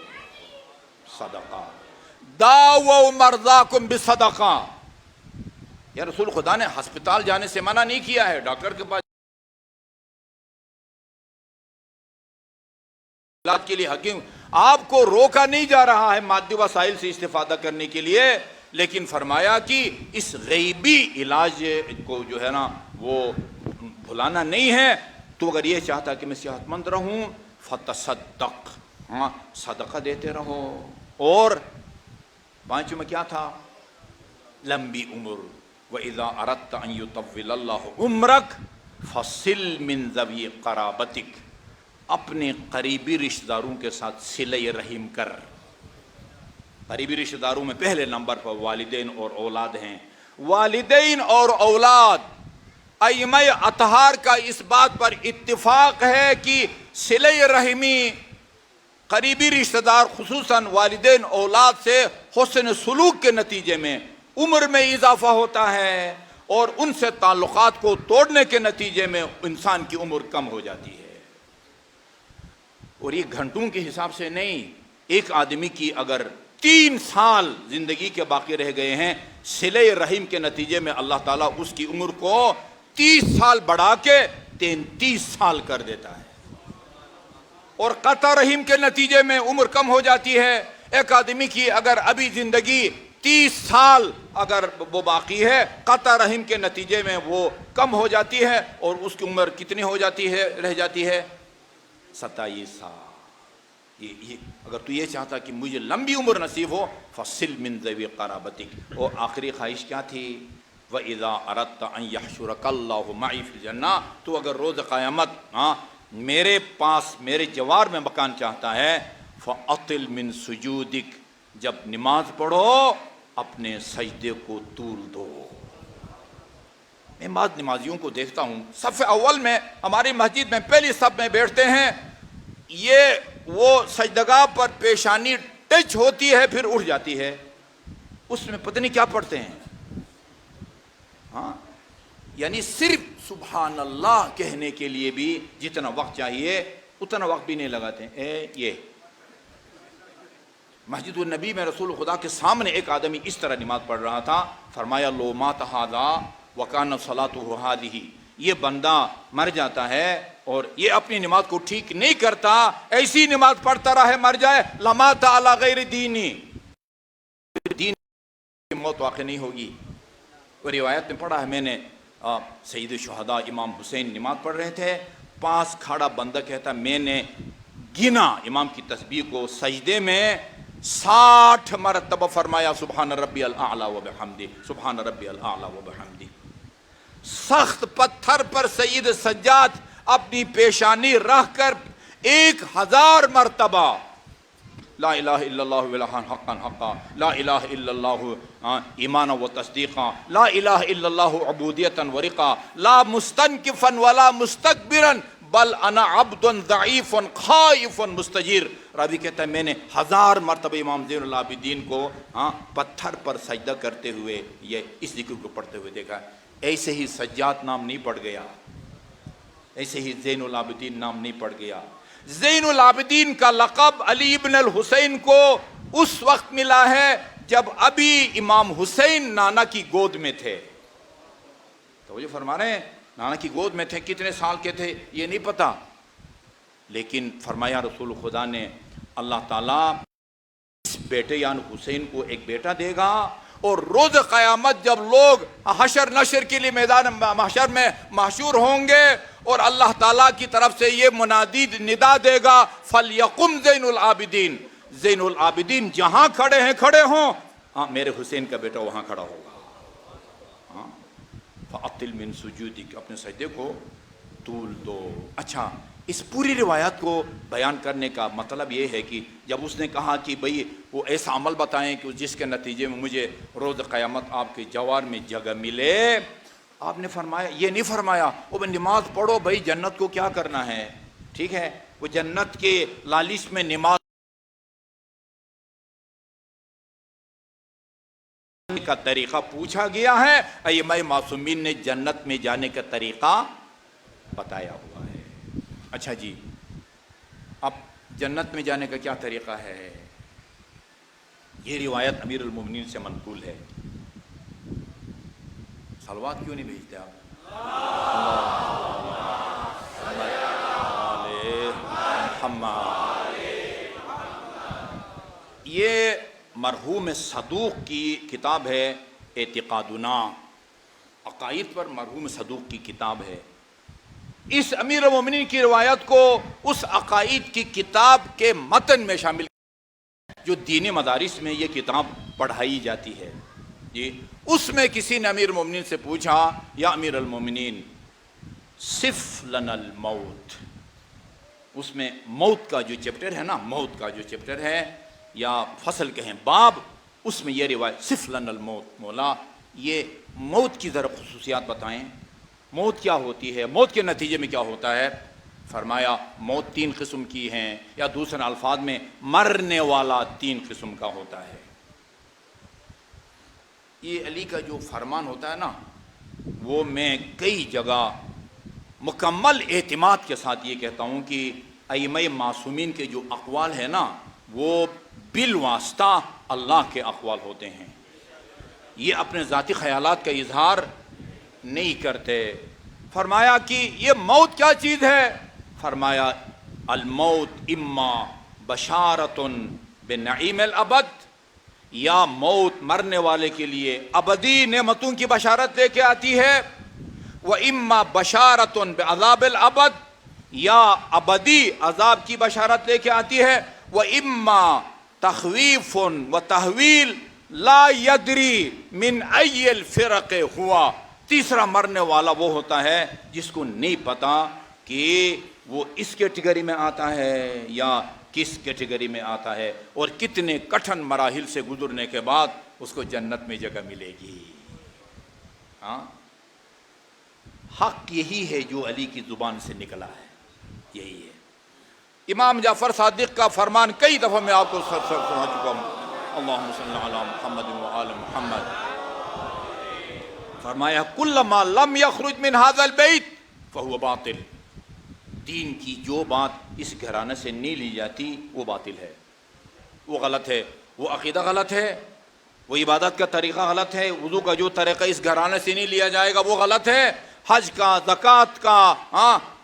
صدقہ. داؤوا مرضاکم بالصدقہ. یا رسول خدا نے ہسپتال جانے سے منع نہیں کیا ہے، ڈاکٹر کے پاس علاج کے لیے. حکیم آپ کو روکا نہیں جا رہا ہے مادی وسائل سے استفادہ کرنے کے لیے، لیکن فرمایا کہ اس غیبی علاج کو جو ہے نا وہ بھلانا نہیں ہے. تو اگر یہ چاہتا کہ میں صحت مند رہوں فتصدق. ہاں صدقہ دیتے رہو. اور 5 میں کیا تھا؟ لمبی عمر. وَإِذَا أَرَدْتَ أَن يُطَوِّلَ اللَّهُ عُمْرَكَ فَصِلْ مِنْ ذَوِي قَرَابَتِكَ. اپنے قریبی رشتہ داروں کے ساتھ صلہ رحم کر. قریبی رشتہ داروں میں پہلے نمبر پر والدین اور اولاد ہیں. والدین اور اولاد، ائمہ اطہار کا اس بات پر اتفاق ہے کہ صلہ رحمی قریبی رشتہ دار خصوصاً والدین اولاد سے حسن سلوک کے نتیجے میں عمر میں اضافہ ہوتا ہے، اور ان سے تعلقات کو توڑنے کے نتیجے میں انسان کی عمر کم ہو جاتی ہے۔ اور یہ گھنٹوں کے حساب سے نہیں، ایک آدمی کی اگر 3 سال زندگی کے باقی رہ گئے ہیں، صلہ رحم کے نتیجے میں اللہ تعالیٰ اس کی عمر کو 30 سال بڑھا کے 33 سال کر دیتا ہے۔ اور قطع رحم کے نتیجے میں عمر کم ہو جاتی ہے۔ ایک آدمی کی اگر ابھی زندگی 30 سال اگر وہ باقی ہے، قطع رحم کے نتیجے میں وہ کم ہو جاتی ہے، اور اس کی عمر کتنی ہو جاتی ہے، رہ جاتی ہے 27 سال۔ یہ اگر تو یہ چاہتا کہ مجھے لمبی عمر نصیب ہو، فصل من ذوی قرابتک۔ اور آخری خواہش کیا تھی؟ وَإِذَا أَرَدْتَ أَن يَحْشُرَكَ اللَّهُ مَعِي فِي الْجَنَّةِ۔ تو اگر روز قیامت میرے پاس میرے جوار میں مکان چاہتا ہے، فَأَطِلْ مِن سُجُودِكَ۔ جب نماز پڑھو اپنے سجدے کو طول دو۔ میں بعض نمازیوں کو دیکھتا ہوں، صف اول میں ہماری مسجد میں پہلی صف میں بیٹھتے ہیں، یہ وہ سجدگاہ پر پیشانی ٹچ ہوتی ہے پھر اٹھ جاتی ہے، اس میں پتہ نہیں کیا پڑھتے ہیں۔ یعنی صرف سبحان اللہ کہنے کے لیے بھی جتنا وقت چاہیے اتنا وقت بھی نہیں لگاتے ہیں۔ یہ مسجد النبی میں رسول خدا کے سامنے ایک آدمی اس طرح نماز پڑھ رہا تھا، فرمایا لو مات ھذا وکان صلاتہ ھذہ، یہ بندہ مر جاتا ہے اور یہ اپنی نماز کو ٹھیک نہیں کرتا، ایسی نماز پڑھتا رہے مر جائے، لمات علی غیر دینی، دین کی موت واقع نہیں ہوگی۔ اور روایت میں پڑھا ہے میں نے، سید الشہداء امام حسین نماز پڑھ رہے تھے، پاس کھڑا بندہ کہتا میں نے گنا امام کی تسبیح کو، سجدے میں 60 مرتبہ فرمایا سبحان ربی الاعلی و بحمدہ، سبحان ربی الاعلی و بحمدہ۔ سخت پتھر پر سید سجاد اپنی پیشانی رکھ کر 1000 مرتبہ لا الہ الا اللہ والہ حقا حقا، لا الہ الا اللہ ایمانا و تصدیقا، لا الہ الا اللہ عبودیتا و رقا، لا مستنکفا ولا مستکبرا بل انا عبد ضعیف خائف مستجیر۔ راوی کہتا ہے میں نے 1000 مرتبہ امام زین العابدین کو پتھر پر سجدہ کرتے ہوئے یہ اس ذکر کو پڑھتے ہوئے دیکھا۔ ایسے ہی سجاد نام نہیں پڑھ گیا، ایسے ہی زین العابدین نام نہیں پڑھ گیا۔ زین العابدین کا لقب علی ابن الحسین کو اس وقت ملا ہے جب ابھی امام حسین نانا کی گود میں تھے۔ تو یہ فرما رہے ہیں نانا کی گود میں تھے، کتنے سال کے تھے یہ نہیں پتا، لیکن فرمایا رسول خدا نے اللہ تعالیٰ اس بیٹے یعنی حسین کو ایک بیٹا دے گا، اور روز قیامت جب لوگ حشر نشر کے لیے میدان محشر میں محشور ہوں گے اور اللہ تعالیٰ کی طرف سے یہ منادی ندا دے گا فَلْيَقُمْ زین العابدین، زین العابدین جہاں کھڑے ہیں کھڑے ہوں، میرے حسین کا بیٹا وہاں کھڑا ہوگا۔ فَأَطِلْ مِن سُجُودِكَ، اپنے سجدے کو طول دو۔ اچھا، اس پوری روایت کو بیان کرنے کا مطلب یہ ہے کہ جب اس نے کہا کہ بھئی وہ ایسا عمل بتائیں کہ جس کے نتیجے میں مجھے روز قیامت آپ کے جوار میں جگہ ملے، آپ نے فرمایا یہ نہیں فرمایا وہ نماز پڑھو بھئی جنت کو کیا کرنا ہے، ٹھیک ہے، وہ جنت کے لالچ میں نماز کا طریقہ پوچھا گیا ہے، ائمہ معصومین نے جنت میں جانے کا طریقہ بتایا ہوا ہے۔ اچھا جی، اب جنت میں جانے کا کیا طریقہ ہے؟ یہ روایت امیر المومنین سے منقول ہے۔ صلوات کیوں نہیں بھیجتے آپ؟ یہ مرحوم صدوق کی کتاب ہے اعتقادنا، عقائد پر مرحوم صدوق کی کتاب ہے۔ اس امیر المومنین کی روایت کو اس عقائد کی کتاب کے متن میں شامل جو دینی مدارس میں یہ کتاب پڑھائی جاتی ہے جی، اس میں کسی نے امیر المومنین سے پوچھا یا امیر المومنین صف لنا الموت، اس میں موت کا جو چیپٹر ہے نا، موت کا جو چیپٹر ہے یا فصل کہیں باب، اس میں یہ روایت صف لنا الموت، مولا یہ موت کی ذرا خصوصیات بتائیں، موت کیا ہوتی ہے، موت کے نتیجے میں کیا ہوتا ہے؟ فرمایا موت 3 قسم کی ہیں، یا دوسرے الفاظ میں مرنے والا 3 قسم کا ہوتا ہے۔ یہ علی کا جو فرمان ہوتا ہے نا، وہ میں کئی جگہ مکمل اعتماد کے ساتھ یہ کہتا ہوں کہ ائمہ معصومین کے جو اقوال ہیں نا وہ بالواسطہ اللہ کے اقوال ہوتے ہیں، یہ اپنے ذاتی خیالات کا اظہار نہیں کرتے۔ فرمایا کہ یہ موت کیا چیز ہے؟ فرمایا الموت اما بشارۃ بنعیم الابد، یا موت مرنے والے کے لیے ابدی نعمتوں کی بشارت لے کے آتی ہے، وَإِمَّا بَشَارَةٌ بِعَذَابِ الْأَبَدِ، یا ابدی عذاب کی بشارت لے کے آتی ہے، وَإِمَّا تَخْوِيفٌ وَتَحْوِيلٌ لَا يَدْرِي مِنْ أَيِّ الْفِرَقِ ہوا۔ تیسرا مرنے والا وہ ہوتا ہے جس کو نہیں پتا کہ وہ اس کیٹیگری میں آتا ہے یا کس کیٹیگری میں آتا ہے، اور کتنے کٹھن مراحل سے گزرنے کے بعد اس کو جنت میں جگہ ملے گی۔ ہاں، حق یہی ہے جو علی کی زبان سے نکلا ہے، یہی ہے۔ امام جعفر صادق کا فرمان کئی دفعہ میں آپ کو سنا چکا ہوں، اللہم صلی علی محمد وآل محمد۔ فرمایا کلما لم یخرج من ھذا البیت فہو باطل، دین کی جو بات اس گھرانے سے نہیں لی جاتی وہ باطل ہے، وہ غلط ہے، وہ عقیدہ غلط ہے، وہ عبادت کا طریقہ غلط ہے، وضو کا جو طریقہ اس گھرانے سے نہیں لیا جائے گا وہ غلط ہے، حج کا، زکوٰۃ کا،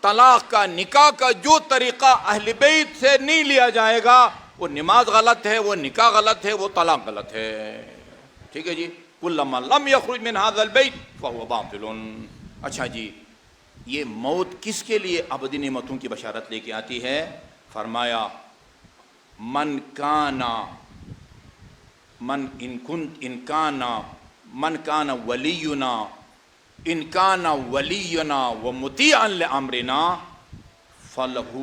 طلاق کا، نکاح کا جو طریقہ اہل بیت سے نہیں لیا جائے گا وہ نماز غلط ہے، وہ نکاح غلط ہے، وہ طلاق غلط ہے۔ ٹھیک ہے جی، کلما لم یخرج من ھذا البیت فہو باطل۔ اچھا جی، یہ موت کس کے لیے ابدی نعمتوں کی بشارت لے کے آتی ہے؟ فرمایا من کان ولینا ومطیعا لامرنا فلہ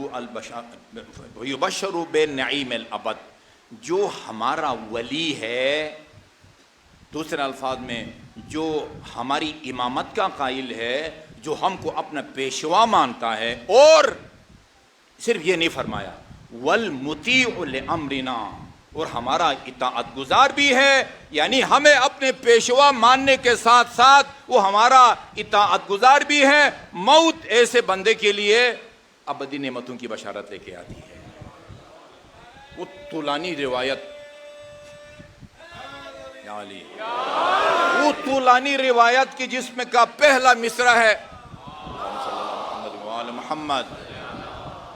یبشر بنعیم الابد، جو ہمارا ولی ہے، دوسرے الفاظ میں جو ہماری امامت کا قائل ہے، جو ہم کو اپنا پیشوا مانتا ہے، اور صرف یہ نہیں فرمایا والمطیع لامرنا، اور ہمارا اطاعت گزار بھی ہے، یعنی ہمیں اپنے پیشوا ماننے کے ساتھ ساتھ وہ ہمارا اطاعت گزار بھی ہے، موت ایسے بندے کے لیے ابدی نعمتوں کی بشارت لے کے آتی ہے۔ وہ طولانی روایت، یا علی، وہ طولانی روایت کی جس میں کا پہلا مصرع ہے محمد،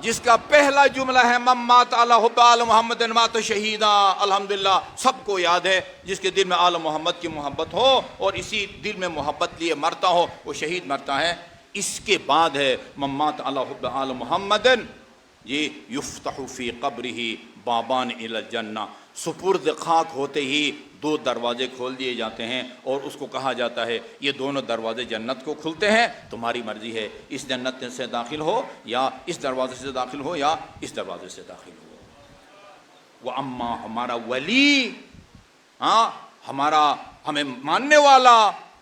جس کا پہلا جملہ ہے من مات علی حب آل محمد مات شہیدا، الحمدللہ سب کو یاد ہے، جس کے دل میں آل محمد کی محبت ہو اور اسی دل میں محبت لیے مرتا ہو وہ شہید مرتا ہے۔ اس کے بعد ہے من مات علی حب آل محمد، یہ یفتح فی قبرہ بابان الی الجنہ، سپرد خاک ہوتے ہی دو دروازے کھول دیے جاتے ہیں اور اس کو کہا جاتا ہے یہ دونوں دروازے جنت کو کھلتے ہیں، تمہاری مرضی ہے اس جنت سے داخل ہو یا اس دروازے سے داخل ہو یا اس دروازے سے داخل ہو۔ وہ اما ہمارا ولی، ہمارا ہمیں ماننے والا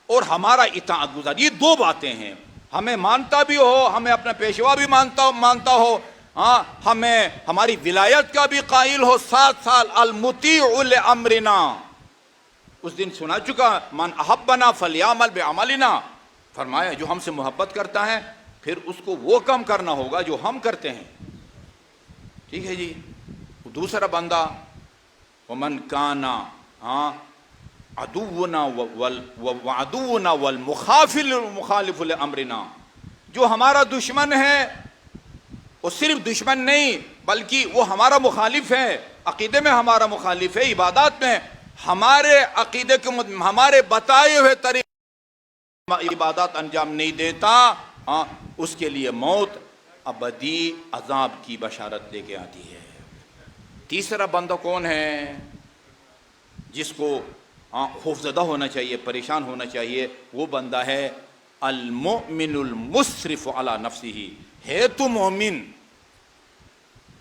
اور ہمارا اطاعت گزار، یہ دو باتیں ہیں، ہمیں مانتا بھی ہو، ہمیں اپنا پیشوا بھی مانتا ہو، ہمیں ہماری ولایت کا بھی قائل ہو، ساتھ ساتھ المطیع لامرنا۔ اس دن سنا چکا من احبنا فلیعمل بعملنا، فرمایا جو ہم سے محبت کرتا ہے پھر اس کو وہ کام کرنا ہوگا جو ہم کرتے ہیں۔ ٹھیک ہے جی، دوسرا بندہ ومن کانا عدونا وعدونا والمخالف لامرنا، جو ہمارا دشمن ہے، وہ صرف دشمن نہیں بلکہ وہ ہمارا مخالف ہے، عقیدے میں ہمارا مخالف ہے، عبادات میں ہمارے عقیدے کے ہمارے بتائے ہوئے طریقے عبادات انجام نہیں دیتا، اس کے لیے موت ابدی عذاب کی بشارت لے کے آتی ہے۔ تیسرا بندہ کون ہے جس کو خوفزدہ ہونا چاہیے، پریشان ہونا چاہیے؟ وہ بندہ ہے المؤمن المسرف علی نفسہ، ہے تو مومن،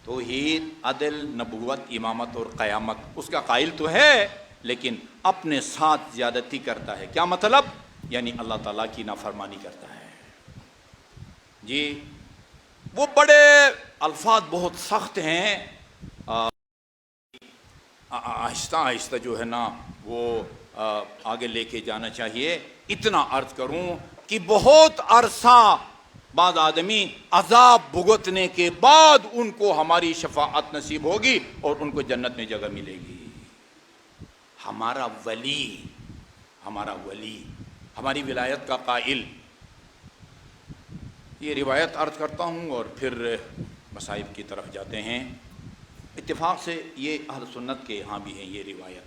توحید، عدل، نبوت، امامت اور قیامت اس کا قائل تو ہے، لیکن اپنے ساتھ زیادتی کرتا ہے۔ کیا مطلب؟ یعنی اللہ تعالیٰ کی نافرمانی کرتا ہے۔ جی، وہ بڑے الفاظ بہت سخت ہیں، آہستہ آہستہ جو ہے نا وہ آگے لے کے جانا چاہیے۔ اتنا عرض کروں کہ بہت عرصہ بعض آدمی عذاب بھگتنے کے بعد ان کو ہماری شفاعت نصیب ہوگی اور ان کو جنت میں جگہ ملے گی۔ ہمارا ولی ہماری ولایت کا قائل، یہ روایت عرض کرتا ہوں اور پھر مصائب کی طرف جاتے ہیں۔ اتفاق سے یہ اہل سنت کے ہاں بھی ہے یہ روایت۔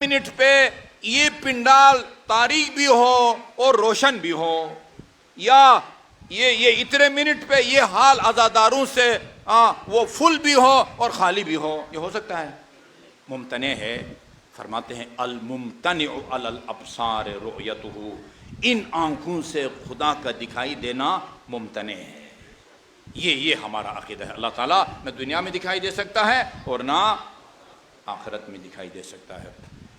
منٹ پہ یہ پنڈال تاریک بھی ہو اور روشن بھی ہو، یا یہ اتنے منٹ پہ یہ حال عزاداروں سے وہ فل بھی ہو اور خالی بھی ہو، یہ ہو سکتا ہے؟ ممتنع ہے۔ فرماتے ہیں الممتنع علی الابصار رؤیتہ، ان آنکھوں سے خدا کا دکھائی دینا ممتنع ہے۔ یہ ہمارا عقیدہ ہے۔ اللہ تعالیٰ نہ دنیا میں دکھائی دے سکتا ہے اور نہ آخرت میں دکھائی دے سکتا ہے۔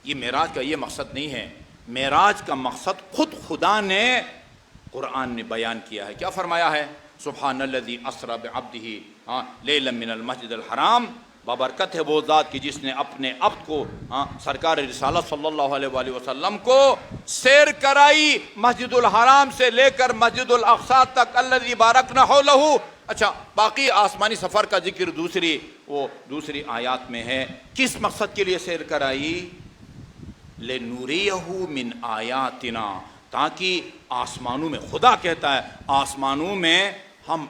یہ معراج کا یہ مقصد نہیں ہے۔ معراج کا مقصد خود خدا نے قرآن نے بیان کیا ہے۔ کیا فرمایا ہے؟ سبحان الذی اسری بعبدہ لیلا من المسجد الحرام، بابرکت ہے وہ ذات کی جس نے اپنے عبد کو سرکار رسالت صلی اللہ علیہ وآلہ وسلم کو سیر کرائی مسجد الحرام سے لے کر مسجد الاقصی تک، الذی بارکنا حولہ۔ اچھا، باقی آسمانی سفر کا ذکر دوسری آیات میں ہے۔ کس مقصد کے لیے سیر کرائی؟ لِنُرِيَهُ مِنْ آیاتنا، تاکہ آسمانوں میں، خدا کہتا ہے آسمانوں میں ہم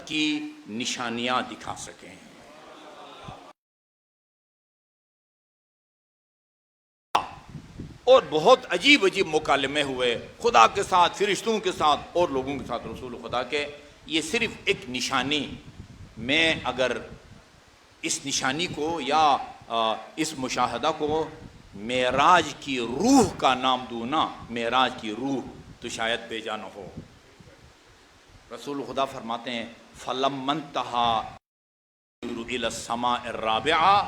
کی نشانیاں دکھا سکیں۔ اور بہت عجیب مکالمے ہوئے خدا کے ساتھ، فرشتوں کے ساتھ اور لوگوں کے ساتھ، رسول خدا کے۔ یہ صرف ایک نشانی، میں اگر اس نشانی کو یا اس مشاہدہ کو معراج کی روح کا نام دوں نا، معراج کی روح، تو شاید بے جا نہ ہو۔ رسول خدا فرماتے ہیں فَلَمَّا انتَهَا إِلَى السَّمَاءِ الرَّابِعَةِ،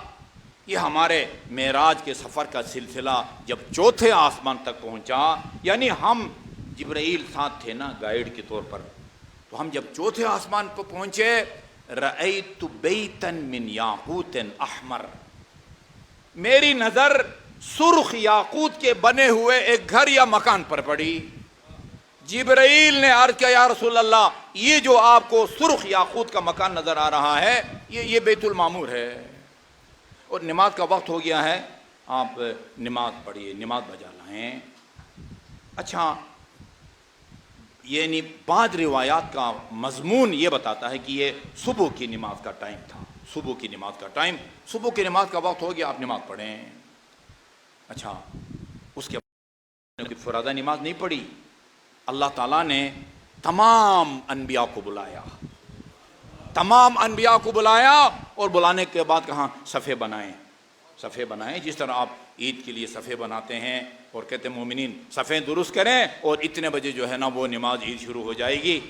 یہ ہمارے معراج کے سفر کا سلسلہ جب چوتھے آسمان تک پہنچا، یعنی ہم جبرائیل ساتھ تھے نا گائیڈ کے طور پر، تو ہم جب چوتھے آسمان پر پہنچے، رَأَيْتُ بَيْتًا مِّن یاقوتٍ احمر، میری نظر سرخ یاقوت کے بنے ہوئے ایک گھر یا مکان پر پڑی۔ جبرائیل نے عرض کیا یا رسول اللہ، یہ جو آپ کو سرخ یاقوت کا مکان نظر آ رہا ہے یہ بیت المعمور ہے، اور نماز کا وقت ہو گیا ہے، آپ نماز پڑھیے، نماز بجا لائیں۔ اچھا، یعنی بعض روایات کا مضمون یہ بتاتا ہے کہ یہ صبح کی نماز کا ٹائم تھا، صبح کی نماز کا ٹائم، صبح کی نماز کا وقت ہو گیا، آپ نماز پڑھیں۔ اچھا، اس کے بعد فرادہ نماز نہیں پڑھی، اللہ تعالیٰ نے تمام انبیاء کو بلایا، تمام انبیاء کو بلایا، اور بلانے کے بعد کہاں صفے بنائیں، صفے بنائیں، جس طرح آپ عید کے لیے صفے بناتے ہیں اور کہتے ہیں مومنین صفیں درست کریں، اور اتنے بجے جو ہے نا وہ نماز عید شروع ہو جائے گی۔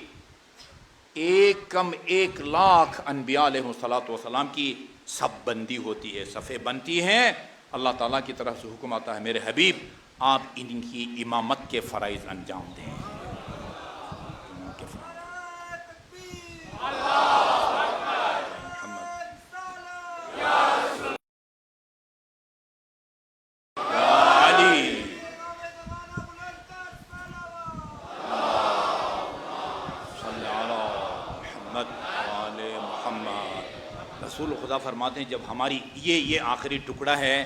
ایک کم 1,00,000 انبیاء علیہ الصلوۃ والسلام کی صف بندی ہوتی ہے، صفیں بنتی ہیں، اللہ تعالیٰ کی طرف سے حکم آتا ہے میرے حبیب آپ ان کی امامت کے فرائض انجام دیں۔ رسول خدا فرماتے ہیں جب ہماری یہ آخری ٹکڑا ہے،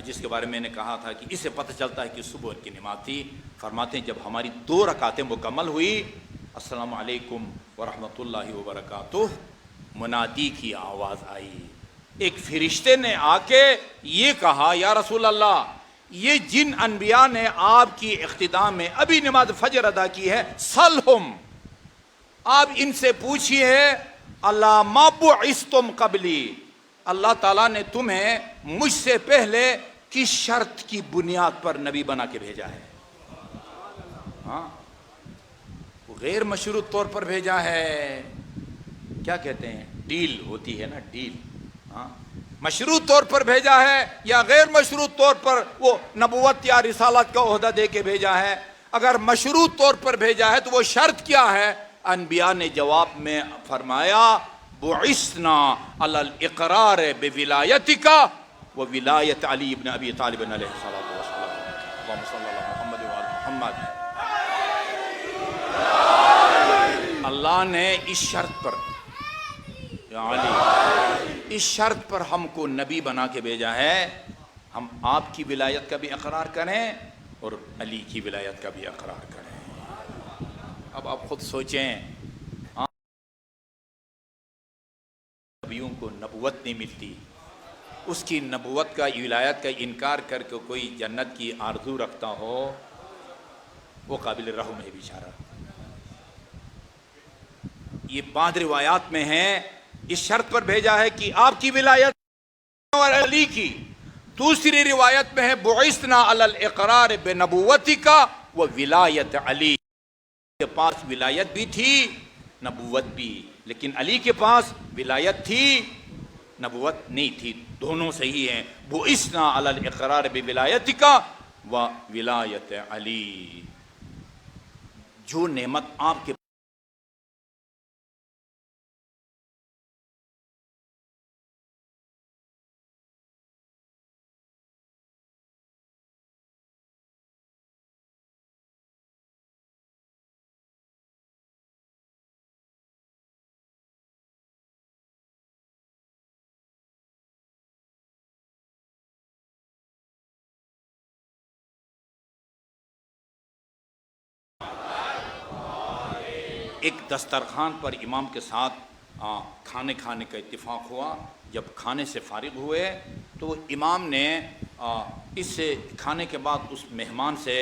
جس کے بارے میں نے کہا تھا کہ اس سے پتہ چلتا ہے کہ صبح کی نماز تھی. فرماتے ہیں جب ہماری 2 رکعتیں مکمل ہوئی، السلام علیکم ورحمۃ اللہ وبرکاتہ، منادی کی آواز آئی. ایک فرشتے نے آ کے یہ کہا، یا رسول اللہ، یہ جن انبیاء نے آپ کی اقتداء میں ابھی نماز فجر ادا کی ہے، سلہم، آپ ان سے پوچھئے، اللہ ما بعثتم قبلی، اللہ تعالیٰ نے تمہیں مجھ سے پہلے کس شرط کی بنیاد پر نبی بنا کے بھیجا ہے؟ ہاں، غیر مشروط طور پر بھیجا ہے. کیا کہتے ہیں، ڈیل ہوتی ہے نا، ڈیل. ہاں، مشروط طور پر بھیجا ہے یا غیر مشروط طور پر وہ نبوت یا رسالت کا عہدہ دے کے بھیجا ہے؟ اگر مشروط طور پر بھیجا ہے تو وہ شرط کیا ہے؟ انبیاء نے جواب میں فرمایا، بعثنا علی الاقرار بولایتک و ولایت علی ابن ابی طالب علیہ الصلوۃ والسلام. اللہم صلی علی محمد وعلی محمد. اللہ نے اس شرط پر، یا علی، اس شرط پر ہم کو نبی بنا کے بھیجا ہے، ہم آپ کی ولایت کا بھی اقرار کریں اور علی کی ولایت کا بھی اقرار کریں. اب آپ خود سوچیں، نبیوں کو نبوت نہیں ملتی، اس کی نبوت کا، ولایت کا انکار کر کے کوئی جنت کی آرزو رکھتا ہو، وہ قابل رحم ہے بیچارہ. یہ بعض روایات میں ہے اس شرط پر بھیجا ہے کہ آپ کی ولایت اور علی کی. دوسری روایت میں ہے بعثنا علی الاقرار بنبوتک و ولایت علی. کے پاس ولایت بھی تھی، نبوت بھی، لیکن علی کے پاس ولایت تھی، نبوت نہیں تھی. دونوں صحیح ہیں. بعثنا علی الاقرار بولایتک و ولایت علی. جو نعمت آپ کے ایک دسترخوان پر امام کے ساتھ کھانے کا اتفاق ہوا. جب کھانے سے فارغ ہوئے تو امام نے اس سے کھانے کے بعد اس مہمان سے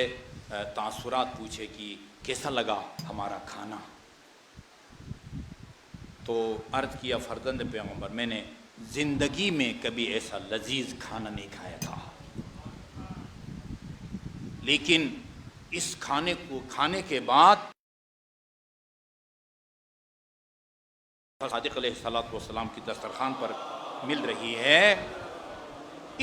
تاثرات پوچھے کہ کیسا لگا ہمارا کھانا. تو عرض کیا، فرزند پیغمبر، میں نے زندگی میں کبھی ایسا لذیذ کھانا نہیں کھایا تھا، لیکن اس کھانے کو کھانے کے بعد صادق علیہ السلام کی دسترخوان پر مل رہی ہے.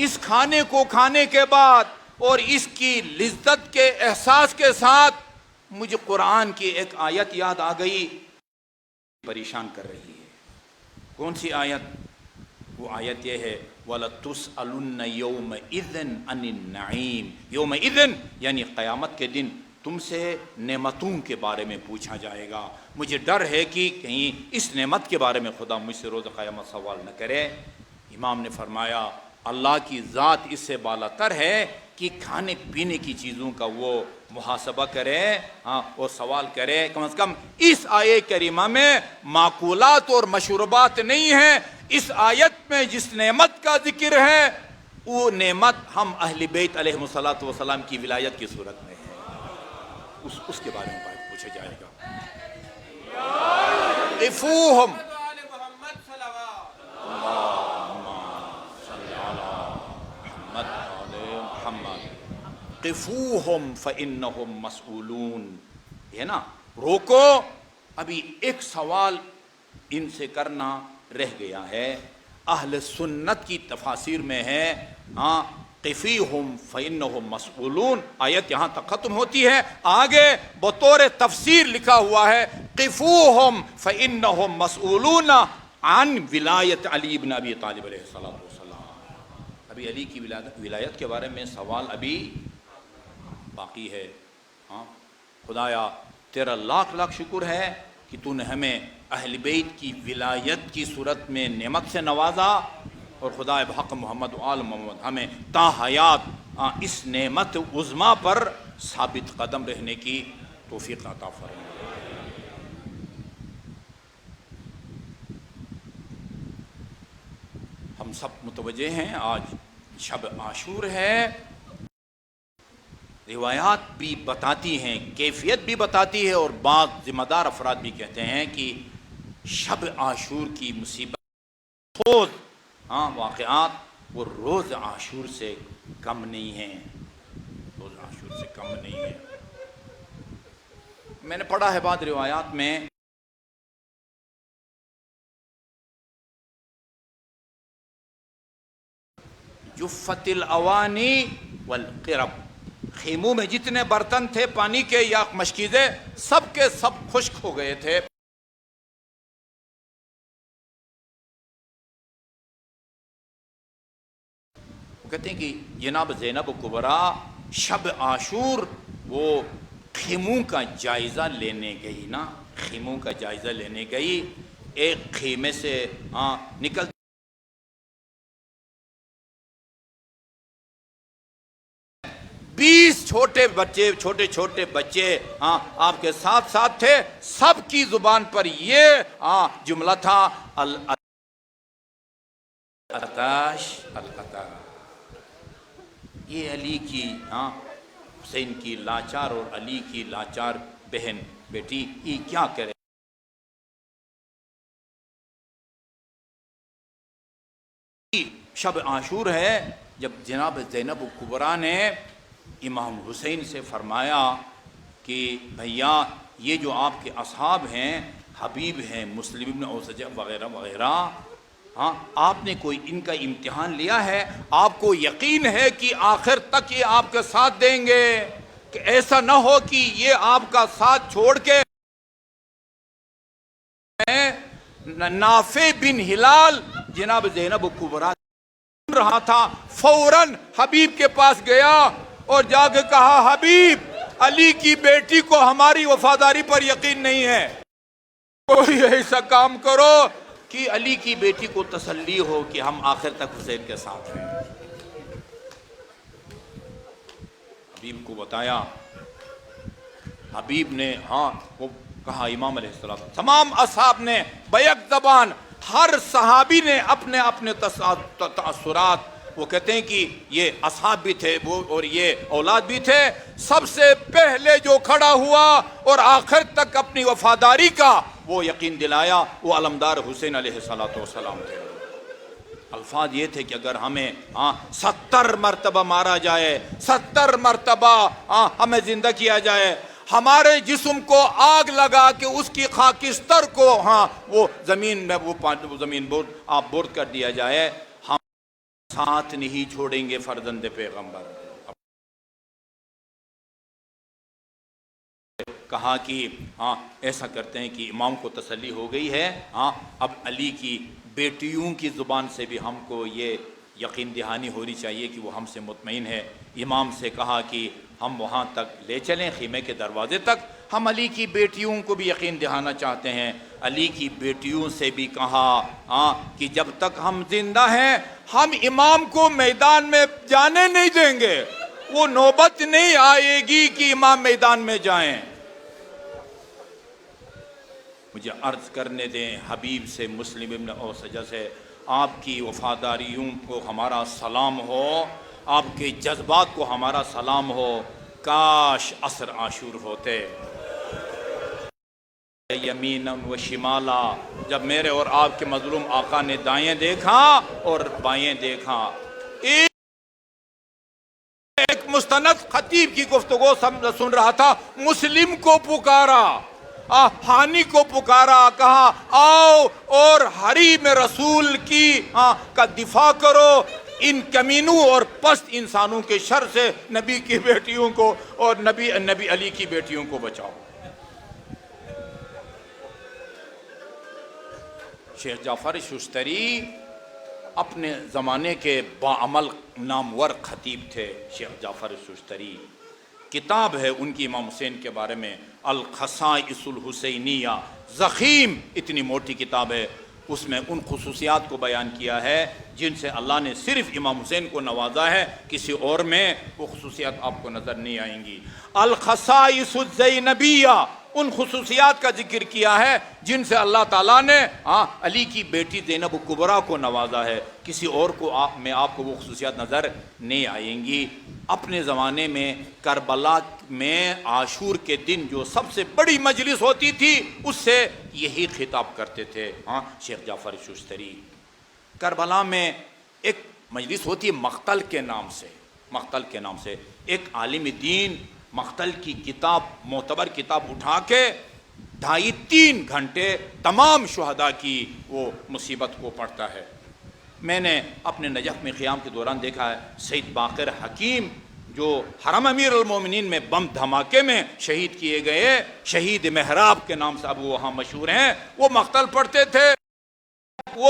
اس کھانے کو کھانے کے بعد اور اس کی لذت کے احساس کے ساتھ مجھے قرآن کی ایک آیت یاد آ گئی، پریشان کر رہی ہے. کون سی آیت؟ وہ آیت یہ ہے، وَلَتُسْأَلُنَّ يَوْمَئِذٍ عَنِ النَّعِيمِ. یومئذٍ یعنی قیامت کے دن تم سے نعمتوں کے بارے میں پوچھا جائے گا. مجھے ڈر ہے کہ کہیں اس نعمت کے بارے میں خدا مجھ سے روز قیامت سوال نہ کرے. امام نے فرمایا، اللہ کی ذات اس سے بالا تر ہے کہ کھانے پینے کی چیزوں کا وہ محاسبہ کرے اور سوال کرے. کم از کم اس آیے کریمہ میں معقولات اور مشروبات نہیں ہیں. اس آیت میں جس نعمت کا ذکر ہے وہ نعمت ہم اہل بیت علیہ الصلوۃ والسلام کی ولایت کی صورت میں ہے. اس کے بارے میں بات پوچھا جائے گا. قفوہم، قفوہم فإنہم مسئولون. یہ نا، روکو، ابھی ایک سوال ان سے کرنا رہ گیا ہے. اہل سنت کی تفاسیر میں ہے قفیہم فإنہم مسئولون. آیت یہاں تک ختم ہوتی ہے. آگے بطور تفسیر لکھا ہوا ہے قفوہم فإنہم مسئولون عن ولایت علی بن ابی طالب علیہ السلام. ابھی علی کی ولایت کے بارے میں سوال ابھی باقی ہے. خدایا تیرا لاکھ لاکھ شکر ہے کہ تو نے ہمیں اہل بیت کی ولایت کی صورت میں نعمت سے نوازا. اور خدا بحق محمد و آل محمد ہمیں تا حیات اس نعمت عظمیٰ پر ثابت قدم رہنے کی توفیق عطا فرمائے۔ ہم سب متوجہ ہیں آج شب عاشور ہے، روایات بھی بتاتی ہیں، کیفیت بھی بتاتی ہے، اور بعض ذمہ دار افراد بھی کہتے ہیں کہ شب عاشور کی مصیبت خود واقعات وہ روز عاشور سے کم نہیں ہیں، روز عاشور سے کم نہیں ہیں۔ میں نے پڑھا ہے بعض روایات میں جفت الاوانی والقرب، خیموں میں جتنے برتن تھے پانی کے یا مشکیزیں سب کے سب خشک ہو گئے تھے۔ وہ کہتے ہیں کہ جناب زینب کبریٰ شب عاشور وہ خیموں کا جائزہ لینے گئی نا، خیموں کا جائزہ لینے گئی، ایک خیمے سے نکل 20 چھوٹے چھوٹے بچے آپ کے ساتھ ساتھ تھے، سب کی زبان پر یہ جملہ تھا العطاش العطاش۔ یہ علی کی حسین کی لاچار اور علی کی لاچار بہن بیٹی یہ کیا کرے؟ شب عاشور ہے جب جناب زینب کبریٰ نے امام حسین سے فرمایا کہ بھیا یہ جو آپ کے اصحاب ہیں، حبیب ہیں، مسلم بن اوسجہ وغیرہ وغیرہ، آپ نے کوئی ان کا امتحان لیا ہے؟ آپ کو یقین ہے کہ آخر تک یہ آپ کے ساتھ دیں گے، کہ ایسا نہ ہو کہ یہ آپ کا ساتھ چھوڑ کے نافع بن ہلال جناب زینب کبریٰ سن رہا تھا، فوراً حبیب کے پاس گیا اور جا کے کہا حبیب علی کی بیٹی کو ہماری وفاداری پر یقین نہیں ہے، کوئی ایسا کام کرو کہ علی کی بیٹی کو تسلی ہو کہ ہم آخر تک حسین کے ساتھ ہیں۔ حبیب کو بتایا، حبیب نے وہ کہا، امام علیہ السلام تمام اصحاب نے بیک زبان، ہر صحابی نے اپنے اپنے تاثرات، وہ کہتے ہیں کہ یہ اصحاب بھی تھے وہ اور یہ اولاد بھی تھے، سب سے پہلے جو کھڑا ہوا اور آخر تک اپنی وفاداری کا وہ یقین دلایا وہ علمدار حسین علیہ السلام تھے۔ الفاظ یہ تھے کہ اگر ہمیں 70 مرتبہ مارا جائے، 70 مرتبہ ہمیں زندہ کیا جائے، ہمارے جسم کو آگ لگا کے اس کی خاکستر کو وہ زمین میں وہ زمین برد کر دیا جائے، ہم ساتھ نہیں چھوڑیں گے فرزند پیغمبر۔ کہا کہ ایسا کرتے ہیں کہ امام کو تسلی ہو گئی ہے، اب علی کی بیٹیوں کی زبان سے بھی ہم کو یہ یقین دہانی ہونی چاہیے کہ وہ ہم سے مطمئن ہے۔ امام سے کہا کہ ہم وہاں تک لے چلیں، خیمے کے دروازے تک، ہم علی کی بیٹیوں کو بھی یقین دہانا چاہتے ہیں۔ علی کی بیٹیوں سے بھی کہا کہ جب تک ہم زندہ ہیں ہم امام کو میدان میں جانے نہیں دیں گے، وہ نوبت نہیں آئے گی کہ امام میدان میں جائیں۔ مجھے عرض کرنے دیں حبیب سے، مسلم بن اوسجہ سے، آپ کی وفاداریوں کو ہمارا سلام ہو، آپ کے جذبات کو ہمارا سلام ہو، کاش عصر عاشور ہوتے، یمینا و شمالا، جب میرے اور آپ کے مظلوم آقا نے دائیں دیکھا اور بائیں دیکھا۔ ایک مستند خطیب کی گفتگو سن رہا تھا، مسلم کو پکارا، ہانی کو پکارا، کہا آؤ اور حریم رسول کی کا دفاع کرو، ان کمینوں اور پست انسانوں کے شر سے نبی کی بیٹیوں کو اور نبی علی کی بیٹیوں کو بچاؤ۔ شیخ جعفر ششتری اپنے زمانے کے باعمل نامور خطیب تھے۔ شیخ جعفر ششتری کتاب ہے ان کی امام حسین کے بارے میں، الخصائص الحسینیہ، ضخیم اتنی موٹی کتاب ہے، اس میں ان خصوصیات کو بیان کیا ہے جن سے اللہ نے صرف امام حسین کو نوازا ہے، کسی اور میں وہ خصوصیات آپ کو نظر نہیں آئیں گی۔ الخصائص الزینبیہ، ان خصوصیات کا ذکر کیا ہے جن سے اللہ تعالیٰ نے علی کی بیٹی زینب کبریٰ کو نوازا ہے، کسی اور کو آپ کو وہ خصوصیات نظر نہیں آئیں گی۔ اپنے زمانے میں کربلا میں عاشور کے دن جو سب سے بڑی مجلس ہوتی تھی اس سے یہی خطاب کرتے تھے شیخ جعفر ششتری۔ کربلا میں ایک مجلس ہوتی ہے مقتل کے نام سے، ایک عالم دین مقتل کی کتاب، معتبر کتاب اٹھا کے 2.5-3 گھنٹے تمام شہداء کی وہ مصیبت کو پڑھتا ہے۔ میں نے اپنے نجف میں قیام کے دوران دیکھا ہے سید باقر حکیم جو حرم امیر المومنین میں بم دھماکے میں شہید کیے گئے، شہید محراب کے نام سے اب وہ وہاں مشہور ہیں، وہ مقتل پڑھتے تھے، وہ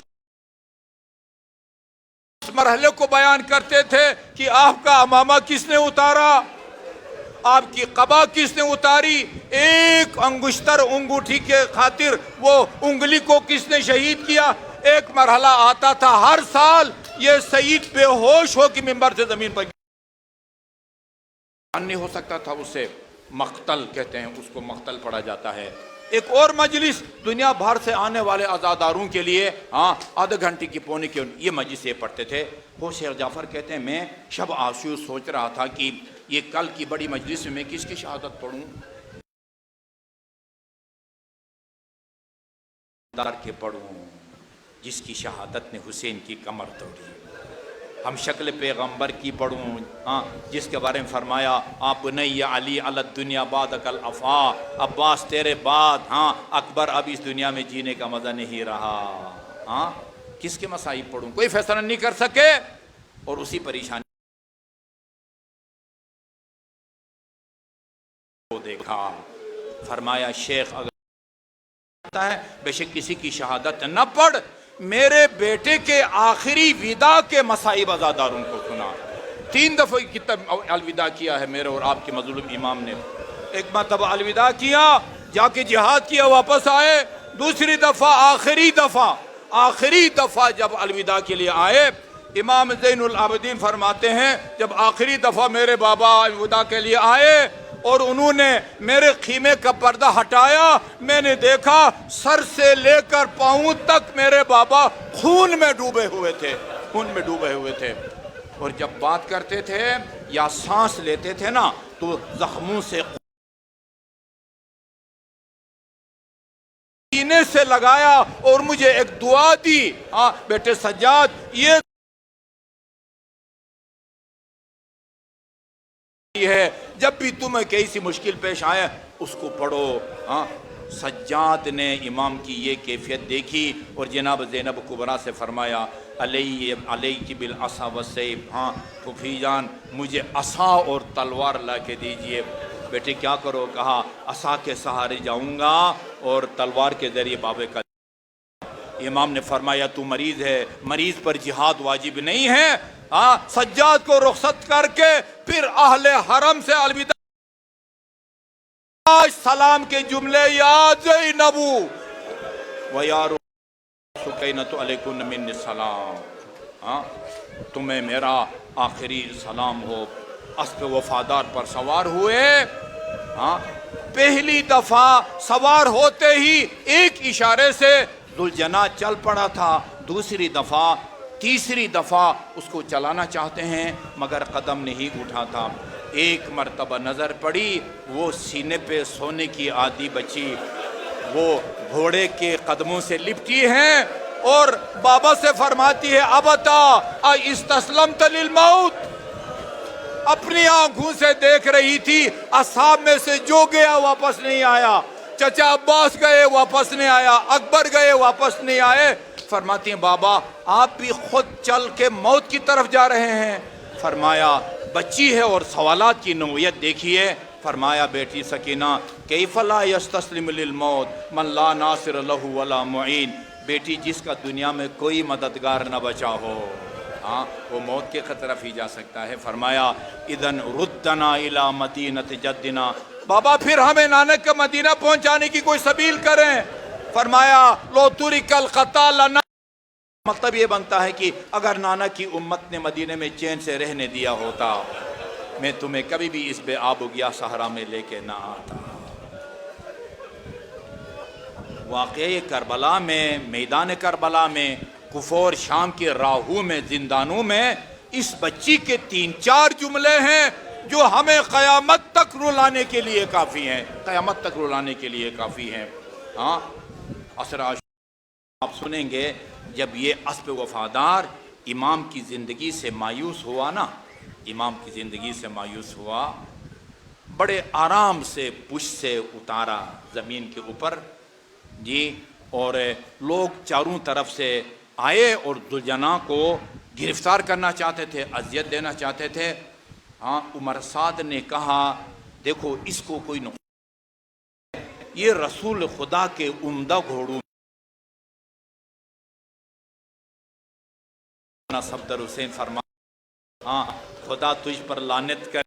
اس مرحلے کو بیان کرتے تھے کہ آپ کا امامہ کس نے اتارا، آپ کی قبا کس نے اتاری، ایک انگشتر انگوٹھی کے خاطر وہ انگلی کو کس نے شہید کیا۔ ایک مرحلہ آتا تھا ہر سال یہ سعید بے ہوش ہو کہ ممبر سے زمین پر نہیں ہو سکتا تھا، اسے مقتل کہتے ہیں، اس کو مقتل پڑھا جاتا ہے۔ ایک اور مجلس دنیا بھر سے آنے والے عزاداروں کے لیے آدھے گھنٹے کی پونے کی یہ مجلس یہ پڑھتے تھے۔ وہ شیخ جعفر کہتے ہیں میں شب عاشور سوچ رہا تھا کہ یہ کل کی بڑی مجلس میں کس کی شہادت پڑھوں، کے پڑھوں جس کی شہادت نے حسین کی کمر توڑی، ہم شکل پیغمبر کی پڑھوں جس کے بارے میں فرمایا آپ بنی علی علی الدنیا بعدک الافا، عباس تیرے بعد اکبر اب اس دنیا میں جینے کا مزہ نہیں رہا۔ کس کے مصائب پڑھوں، کوئی فیصلہ نہیں کر سکے، اور اسی پریشانی کو دیکھا۔ فرمایا شیخ اگر ہے بے شک کسی کی شہادت نہ پڑھ، میرے بیٹے کے آخری وداع کے مصائب عزاداروں کو سنا۔ 3 دفعہ کتاب الوداع کیا ہے میرے اور آپ کے مظلوم امام نے۔ ایک مرتبہ الوداع کیا، جا کے جہاد کیا، واپس آئے۔ دوسری دفعہ آخری دفعہ جب الوداع کے لیے آئے، امام زین العابدین فرماتے ہیں جب آخری دفعہ میرے بابا الوداع کے لیے آئے اور انہوں نے میرے خیمے کا پردہ ہٹایا، میں نے دیکھا سر سے لے کر پاؤں تک میرے بابا خون میں ڈوبے ہوئے تھے، اور جب بات کرتے تھے یا سانس لیتے تھے نا تو زخموں سے سینے سے لگایا اور مجھے ایک دعا دی، بیٹے سجاد یہ ہے جب بھی تمہیں کیسی مشکل پیش آئے اس کو پڑھو۔ سجاد نے امام کی یہ کیفیت دیکھی اور جناب زینب کبریٰ سے فرمایا علیہ بالعصا والسیف، پھوپھی جان مجھے عصا اور تلوار لا کے دیجئے۔ بیٹے کیا کرو، کہا عصا کے سہارے جاؤں گا اور تلوار کے ذریعے بابے کا۔ امام نے فرمایا تو مریض ہے، مریض پر جہاد واجب نہیں ہے۔ سجاد کو رخصت کر کے پھر اہل حرم سے الوداع، سلام کے جملے، یا زینب و یا سکینۃ علیکم من السلام، تمہیں میرا آخری سلام ہو۔ اسب وفادار پر سوار ہوئے، پہلی دفعہ سوار ہوتے ہی ایک اشارے سے ذوالجناح چل پڑا تھا، دوسری دفعہ تیسری دفعہ اس کو چلانا چاہتے ہیں مگر قدم نہیں اٹھاتا۔ ایک مرتبہ نظر پڑی، وہ سینے پہ سونے کی آدھی بچی وہ گھوڑے کے قدموں سے لپٹی ہیں اور بابا سے فرماتی ہے ابتا استسلمت للموت۔ اپنی آنکھوں سے دیکھ رہی تھی، اصحاب میں سے جو گیا واپس نہیں آیا، چچا عباس گئے واپس نہیں آیا، اکبر گئے واپس نہیں آئے۔ فرماتی ہیں بابا آپ بھی خود چل کے موت کی طرف جا رہے ہیں؟ فرمایا بچی ہے اور سوالات کی نوعیت دیکھیے۔ فرمایا بیٹی سکینہ کیف لا یستسلم للموت من لا ناصر لہ ولا معین، بیٹی جس کا دنیا میں کوئی مددگار نہ بچا ہو وہ موت کے طرف ہی جا سکتا ہے۔ فرمایا اذن ردنا الی مدینۃ جدنا، بابا پھر ہمیں نانک کا مدینہ پہنچانے کی کوئی سبیل کریں۔ فرمایا لو ترک القتال لنا، مطلب یہ بنتا ہے کہ اگر نانا کی امت نے مدینے میں چین سے رہنے دیا ہوتا میں تمہیں کبھی بھی اس بے آب و گیا صحرا میں لے کے نہ آتا۔ واقعی کربلا میں، میدان کربلا میں، کفور شام کے راہوں میں، زندانوں میں اس بچی کے 3-4 جملے ہیں جو ہمیں قیامت تک رلانے کے لیے کافی ہیں، قیامت تک رلانے کے لیے کافی ہیں۔ ہاں آپ سنیں گے جب یہ اسب وفادار امام کی زندگی سے مایوس ہوا نا، امام کی زندگی سے مایوس ہوا، بڑے آرام سے پشت سے اتارا زمین کے اوپر جی، اور لوگ چاروں طرف سے آئے اور دلجنا کو گرفتار کرنا چاہتے تھے، اذیت دینا چاہتے تھے۔ ہاں عمر سعد نے کہا دیکھو اس کو کوئی نقصان، یہ رسول خدا کے عمدہ گھوڑوں صفدر حسین فرما، ہاں خدا تجھ پر لعنت کر،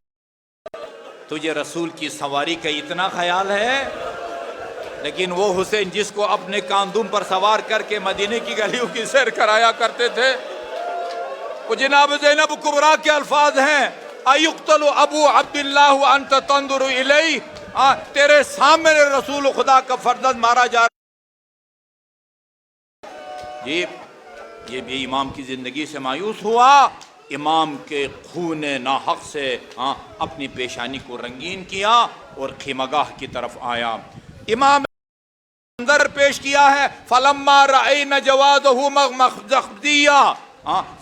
تجھے رسول کی سواری کا اتنا خیال ہے، لیکن وہ حسین جس کو اپنے کاندھوں پر سوار کر کے مدینے کی گلیوں کی سیر کرایا کرتے تھے، وہ جناب زینب کبریٰ کے الفاظ ہیں ایقتل ابو عبداللہ وانت تنظر الیہ، تیرے سامنے رسول خدا کا فرزند مارا جا رہا۔ یہ بھی امام کی زندگی سے مایوس ہوا، امام کے خون ناحق سے اپنی پیشانی کو رنگین کیا اور خیمگاہ کی طرف آیا۔ امام منظر پیش کیا ہے فلما رأینا جوادہ مخزخدیہ،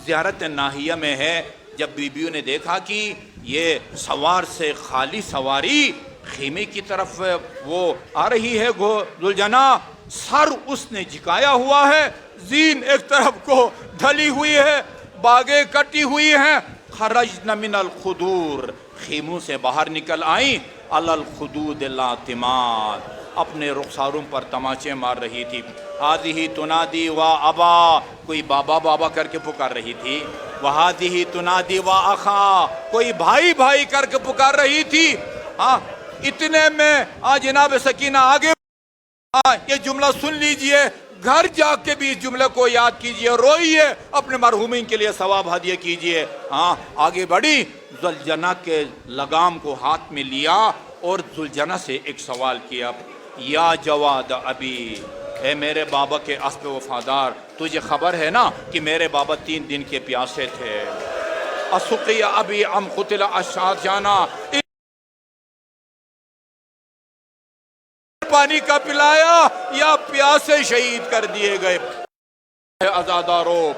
زیارت ناحیہ میں ہے، جب بیویوں نے دیکھا کہ یہ سوار سے خالی سواری خیمے کی طرف وہ آ رہی ہے، ذوالجنا سر اس نے جھکایا ہوا ہے، زین ایک طرف کو ڈھلی ہوئی ہے، باگیں کٹی ہوئی ہیں، خرجن من الخدور، خیموں سے باہر نکل آئیں، علی الخدود لاتمات، اپنے رخساروں پر تماچے مار رہی تھی۔ ہادی تنادی و ابا، کوئی بابا بابا کر کے پکار رہی تھی، وہادی تنادی و اخا، کوئی بھائی بھائی کر کے پکار رہی تھی۔ اتنے میں جناب سکینہ آگے، یہ جملہ سن لیجئے، گھر جا کے بھی اس جملے کو یاد کیجئے، روئیے، اپنے مرحومین کے لیے ثواب ہدیہ کیجئے۔ آگے بڑھی، ذوالجنا کے لگام کو ہاتھ میں لیا اور ذوالجنا سے ایک سوال کیا، یا جواد ابی، اے میرے بابا کے اسب وفادار، تجھے خبر ہے نا کہ میرے بابا 3 دن کے پیاسے تھے، اسقی ابی ام قتل اشاجانا، پانی کا پلایا یا پیاسے شہید کر دیے گئے۔ عزادارو،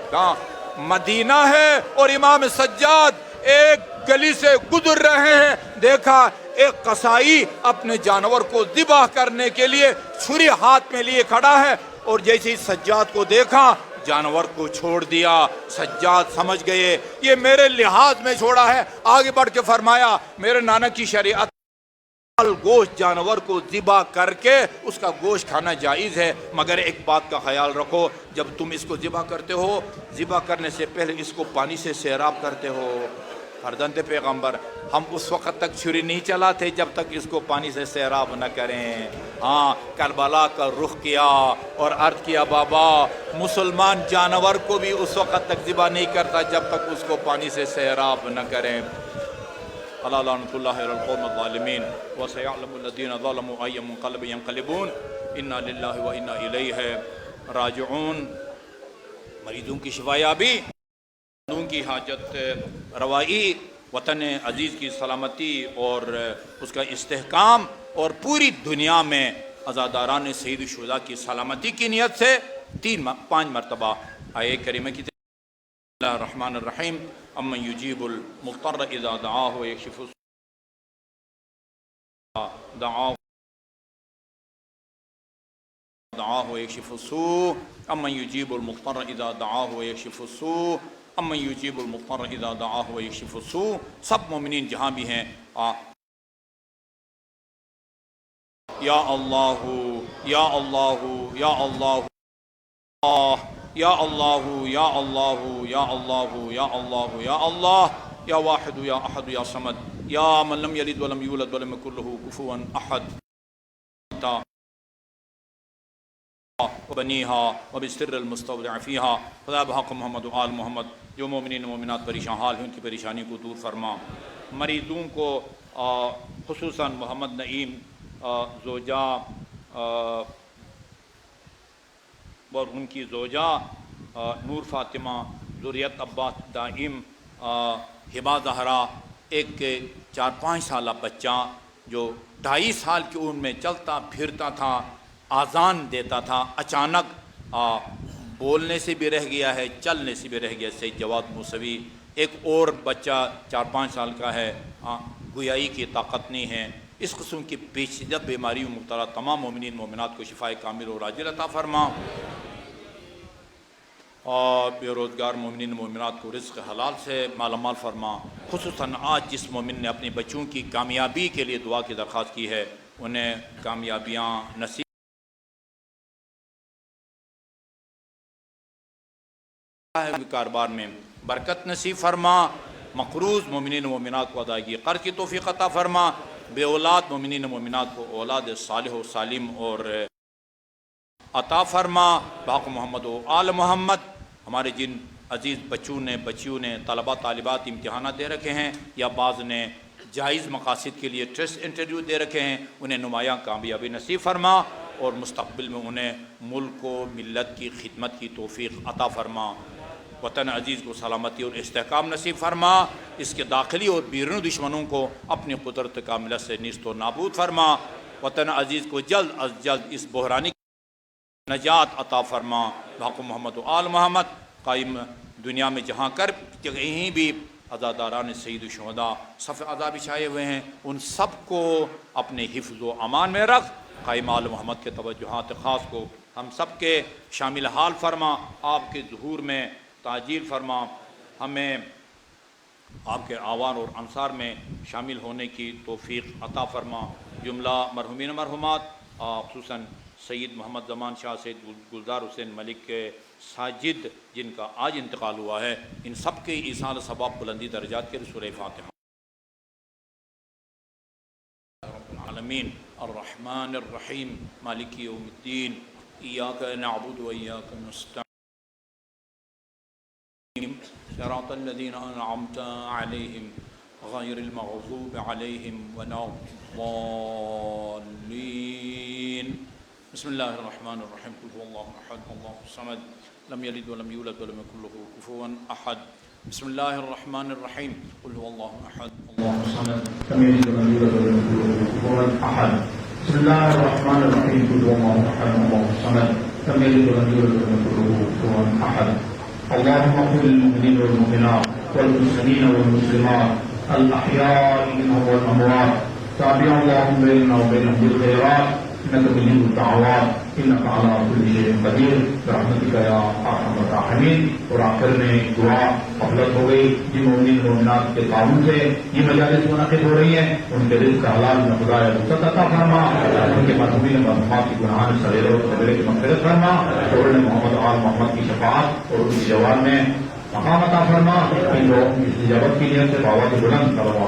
مدینہ ہے اور امام سجاد ایک گلی سے گزر رہے ہیں، دیکھا ایک قصائی اپنے جانور کو ذبح کرنے کے لیے چھری ہاتھ میں لیے کھڑا ہے، اور جیسے ہی سجاد کو دیکھا جانور کو چھوڑ دیا۔ سجاد سمجھ گئے یہ میرے لحاظ میں چھوڑا ہے، آگے بڑھ کے فرمایا میرے نانا کی شریعت گوشت جانور کو ذبح کر کے اس کا گوشت کھانا جائز ہے، مگر ایک بات کا خیال رکھو، جب تم اس کو ذبح کرتے ہو، ذبح کرنے سے پہلے اس کو پانی سے سیراب کرتے ہو۔ فرزند پیغمبر، ہم اس وقت تک چھری نہیں چلاتے جب تک اس کو پانی سے سیراب نہ کریں۔ کربلا کا رخ کیا اور عرض کیا بابا، مسلمان جانور کو بھی اس وقت تک ذبح نہیں کرتا جب تک اس کو پانی سے سیراب نہ کریں۔ الا لعنۃ اللہ علی القوم الظالمین وسیعلم الذین ظلموا ای منقلب ینقلبون انا للہ و انا الیہ راجعون۔ مریضوں کی شفا یابی، مریضوں کی حاجت روائی، وطن عزیز کی سلامتی اور اس کا استحکام، اور پوری دنیا میں عزاداران سید الشہداء کی سلامتی کی نیت سے 5 مرتبہ آیے کریمہ کی بسم اللہ الرحمن الرحیم امن یجیب المضطر اذا دعاہ ویکشف السوء امن یجیب المضطر اذا دعاہ ویکشف السوء امن یجیب المضطر اذا دعاہ ویکشف السوء۔ سب مومنین جہاں بھی ہیں یا اللہ یا اللہ یا اللہ یا اللہ یا اللہ یا اللہ یا اللہ یا اللہ یا واحد یا احد یا صمد یا من لم یلد ولم یولد ولم یکن له کفوا احد۔ وبنيها وبالسر المستودع فيها خدا بحق محمد و آل محمد جو مومنین مومنات پریشان حال ہیں ان کی پریشانی کو دور فرما. مریضوں کو خصوصاً محمد نعیم زوجہ اور ان کی زوجہ نور فاطمہ، ذریت عباس دائم، ہبا زہرا، ایک 4-5 سالہ بچہ جو 2.5 سال کی عمر میں چلتا پھرتا تھا، آذان دیتا تھا، اچانک بولنے سے بھی رہ گیا ہے، چلنے سے بھی رہ گیا. سید جواد موسوی. ایک اور بچہ 4-5 سال کا ہے، گویائی کی طاقت نہیں ہے. اس قسم کی پیچیدہ بیماریوں مبتلا تمام مومنین مومنات کو شفاء کامل اور عاجل عطا فرما، اور بے روزگار مومنین مومنات کو رزق حلال سے مالا مال فرما. خصوصاً آج جس مومن نے اپنے بچوں کی کامیابی کے لیے دعا کی درخواست کی ہے، انہیں کامیابیاں نصیب کاروبار میں برکت نصیب فرما. مقروض مومنین مومنات کو ادائیگی قرض کی توفیق عطا فرما. بے اولاد مومنین مومنات کو اولاد صالح و سالم اور عطا فرما. باق محمد و آل محمد. ہمارے جن عزیز بچیوں نے طلبہ طالبات امتحانات دے رکھے ہیں یا بعض نے جائز مقاصد کے لیے ٹیسٹ انٹرویو دے رکھے ہیں، انہیں نمایاں کامیابی نصیب فرما اور مستقبل میں انہیں ملک و ملت کی خدمت کی توفیق عطا فرما. وطن عزیز کو سلامتی اور استحکام نصیب فرما. اس کے داخلی اور بیرونی دشمنوں کو اپنی قدرت کاملہ سے نیست و نابود فرما. وطن عزیز کو جلد از جلد اس بحرانی نجات عطا فرما. بحق محمد و آل محمد. قائم دنیا میں جہاں کہیں بھی عزاداران سید الشہداء صف عذاب بچھائے ہوئے ہیں، ان سب کو اپنے حفظ و امان میں رکھ. قائم آل محمد کے توجہات خاص کو ہم سب کے شامل حال فرما. آپ کے ظہور میں تعجیل فرما. ہمیں آپ کے آوان اور انصار میں شامل ہونے کی توفیق عطا فرما. جملہ مرحومین مرحومات، خصوصاً سید محمد زمان شاہ، سید گلزار حسین ملک کے ساجد جن کا آج انتقال ہوا ہے، ان سب کے ایصال ثواب بلندی درجات کے رسول فاتحہ. العالمین الرحمن الرحیم مالک یوم الدین ایاک نعبد و ایاک نستعین صراط الذین انعمت علیہم غیر المغضوب علیہم ولا الضالین. بسم اللہ الرحمن الرحیم. قل هو اللہ احد اللہ الصمد لم یلد ولم یولد ولم یکن له کفوا احد. بسم اللہ الرحمن الرحیم. قل هو اللہ احد اللہ الصمد لم یلد ولم یولد ولم یکن له کفوا احد. بسم اللہ الرحمن الرحیم. قل هو اللہ احد اللہ الصمد لم یلد ولم یولد ولم یکن له کفوا احد. اللهم اغفر للمؤمنين والمؤمنات والمسلمين والمسلمات الأحياء منهم والأموات. تابع اللهم بيننا وبينهم بالخيرات إنك مجيب الدعوات إنك على كل شيء قدير برحمتك يا أرحم الراحمين. اور آخر میں دعا غفلت ہو گئی. جن مومنین مومنات کے تعاون سے یہ مجالس منعقد ہو رہی ہیں، ان کے رزق حلال میں خدایا رخصت عطا فرما. ان کے مرحومین مرحومات کی گناہان سویرے اور سویرے کی مغفرت فرما. اور محمد آل محمد کی شفاعت اور ان کی جوان میں مقام عطا فرما. ان لوگوں کی استجابت کی نیت سے بابا کے بلند کروا.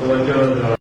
توجه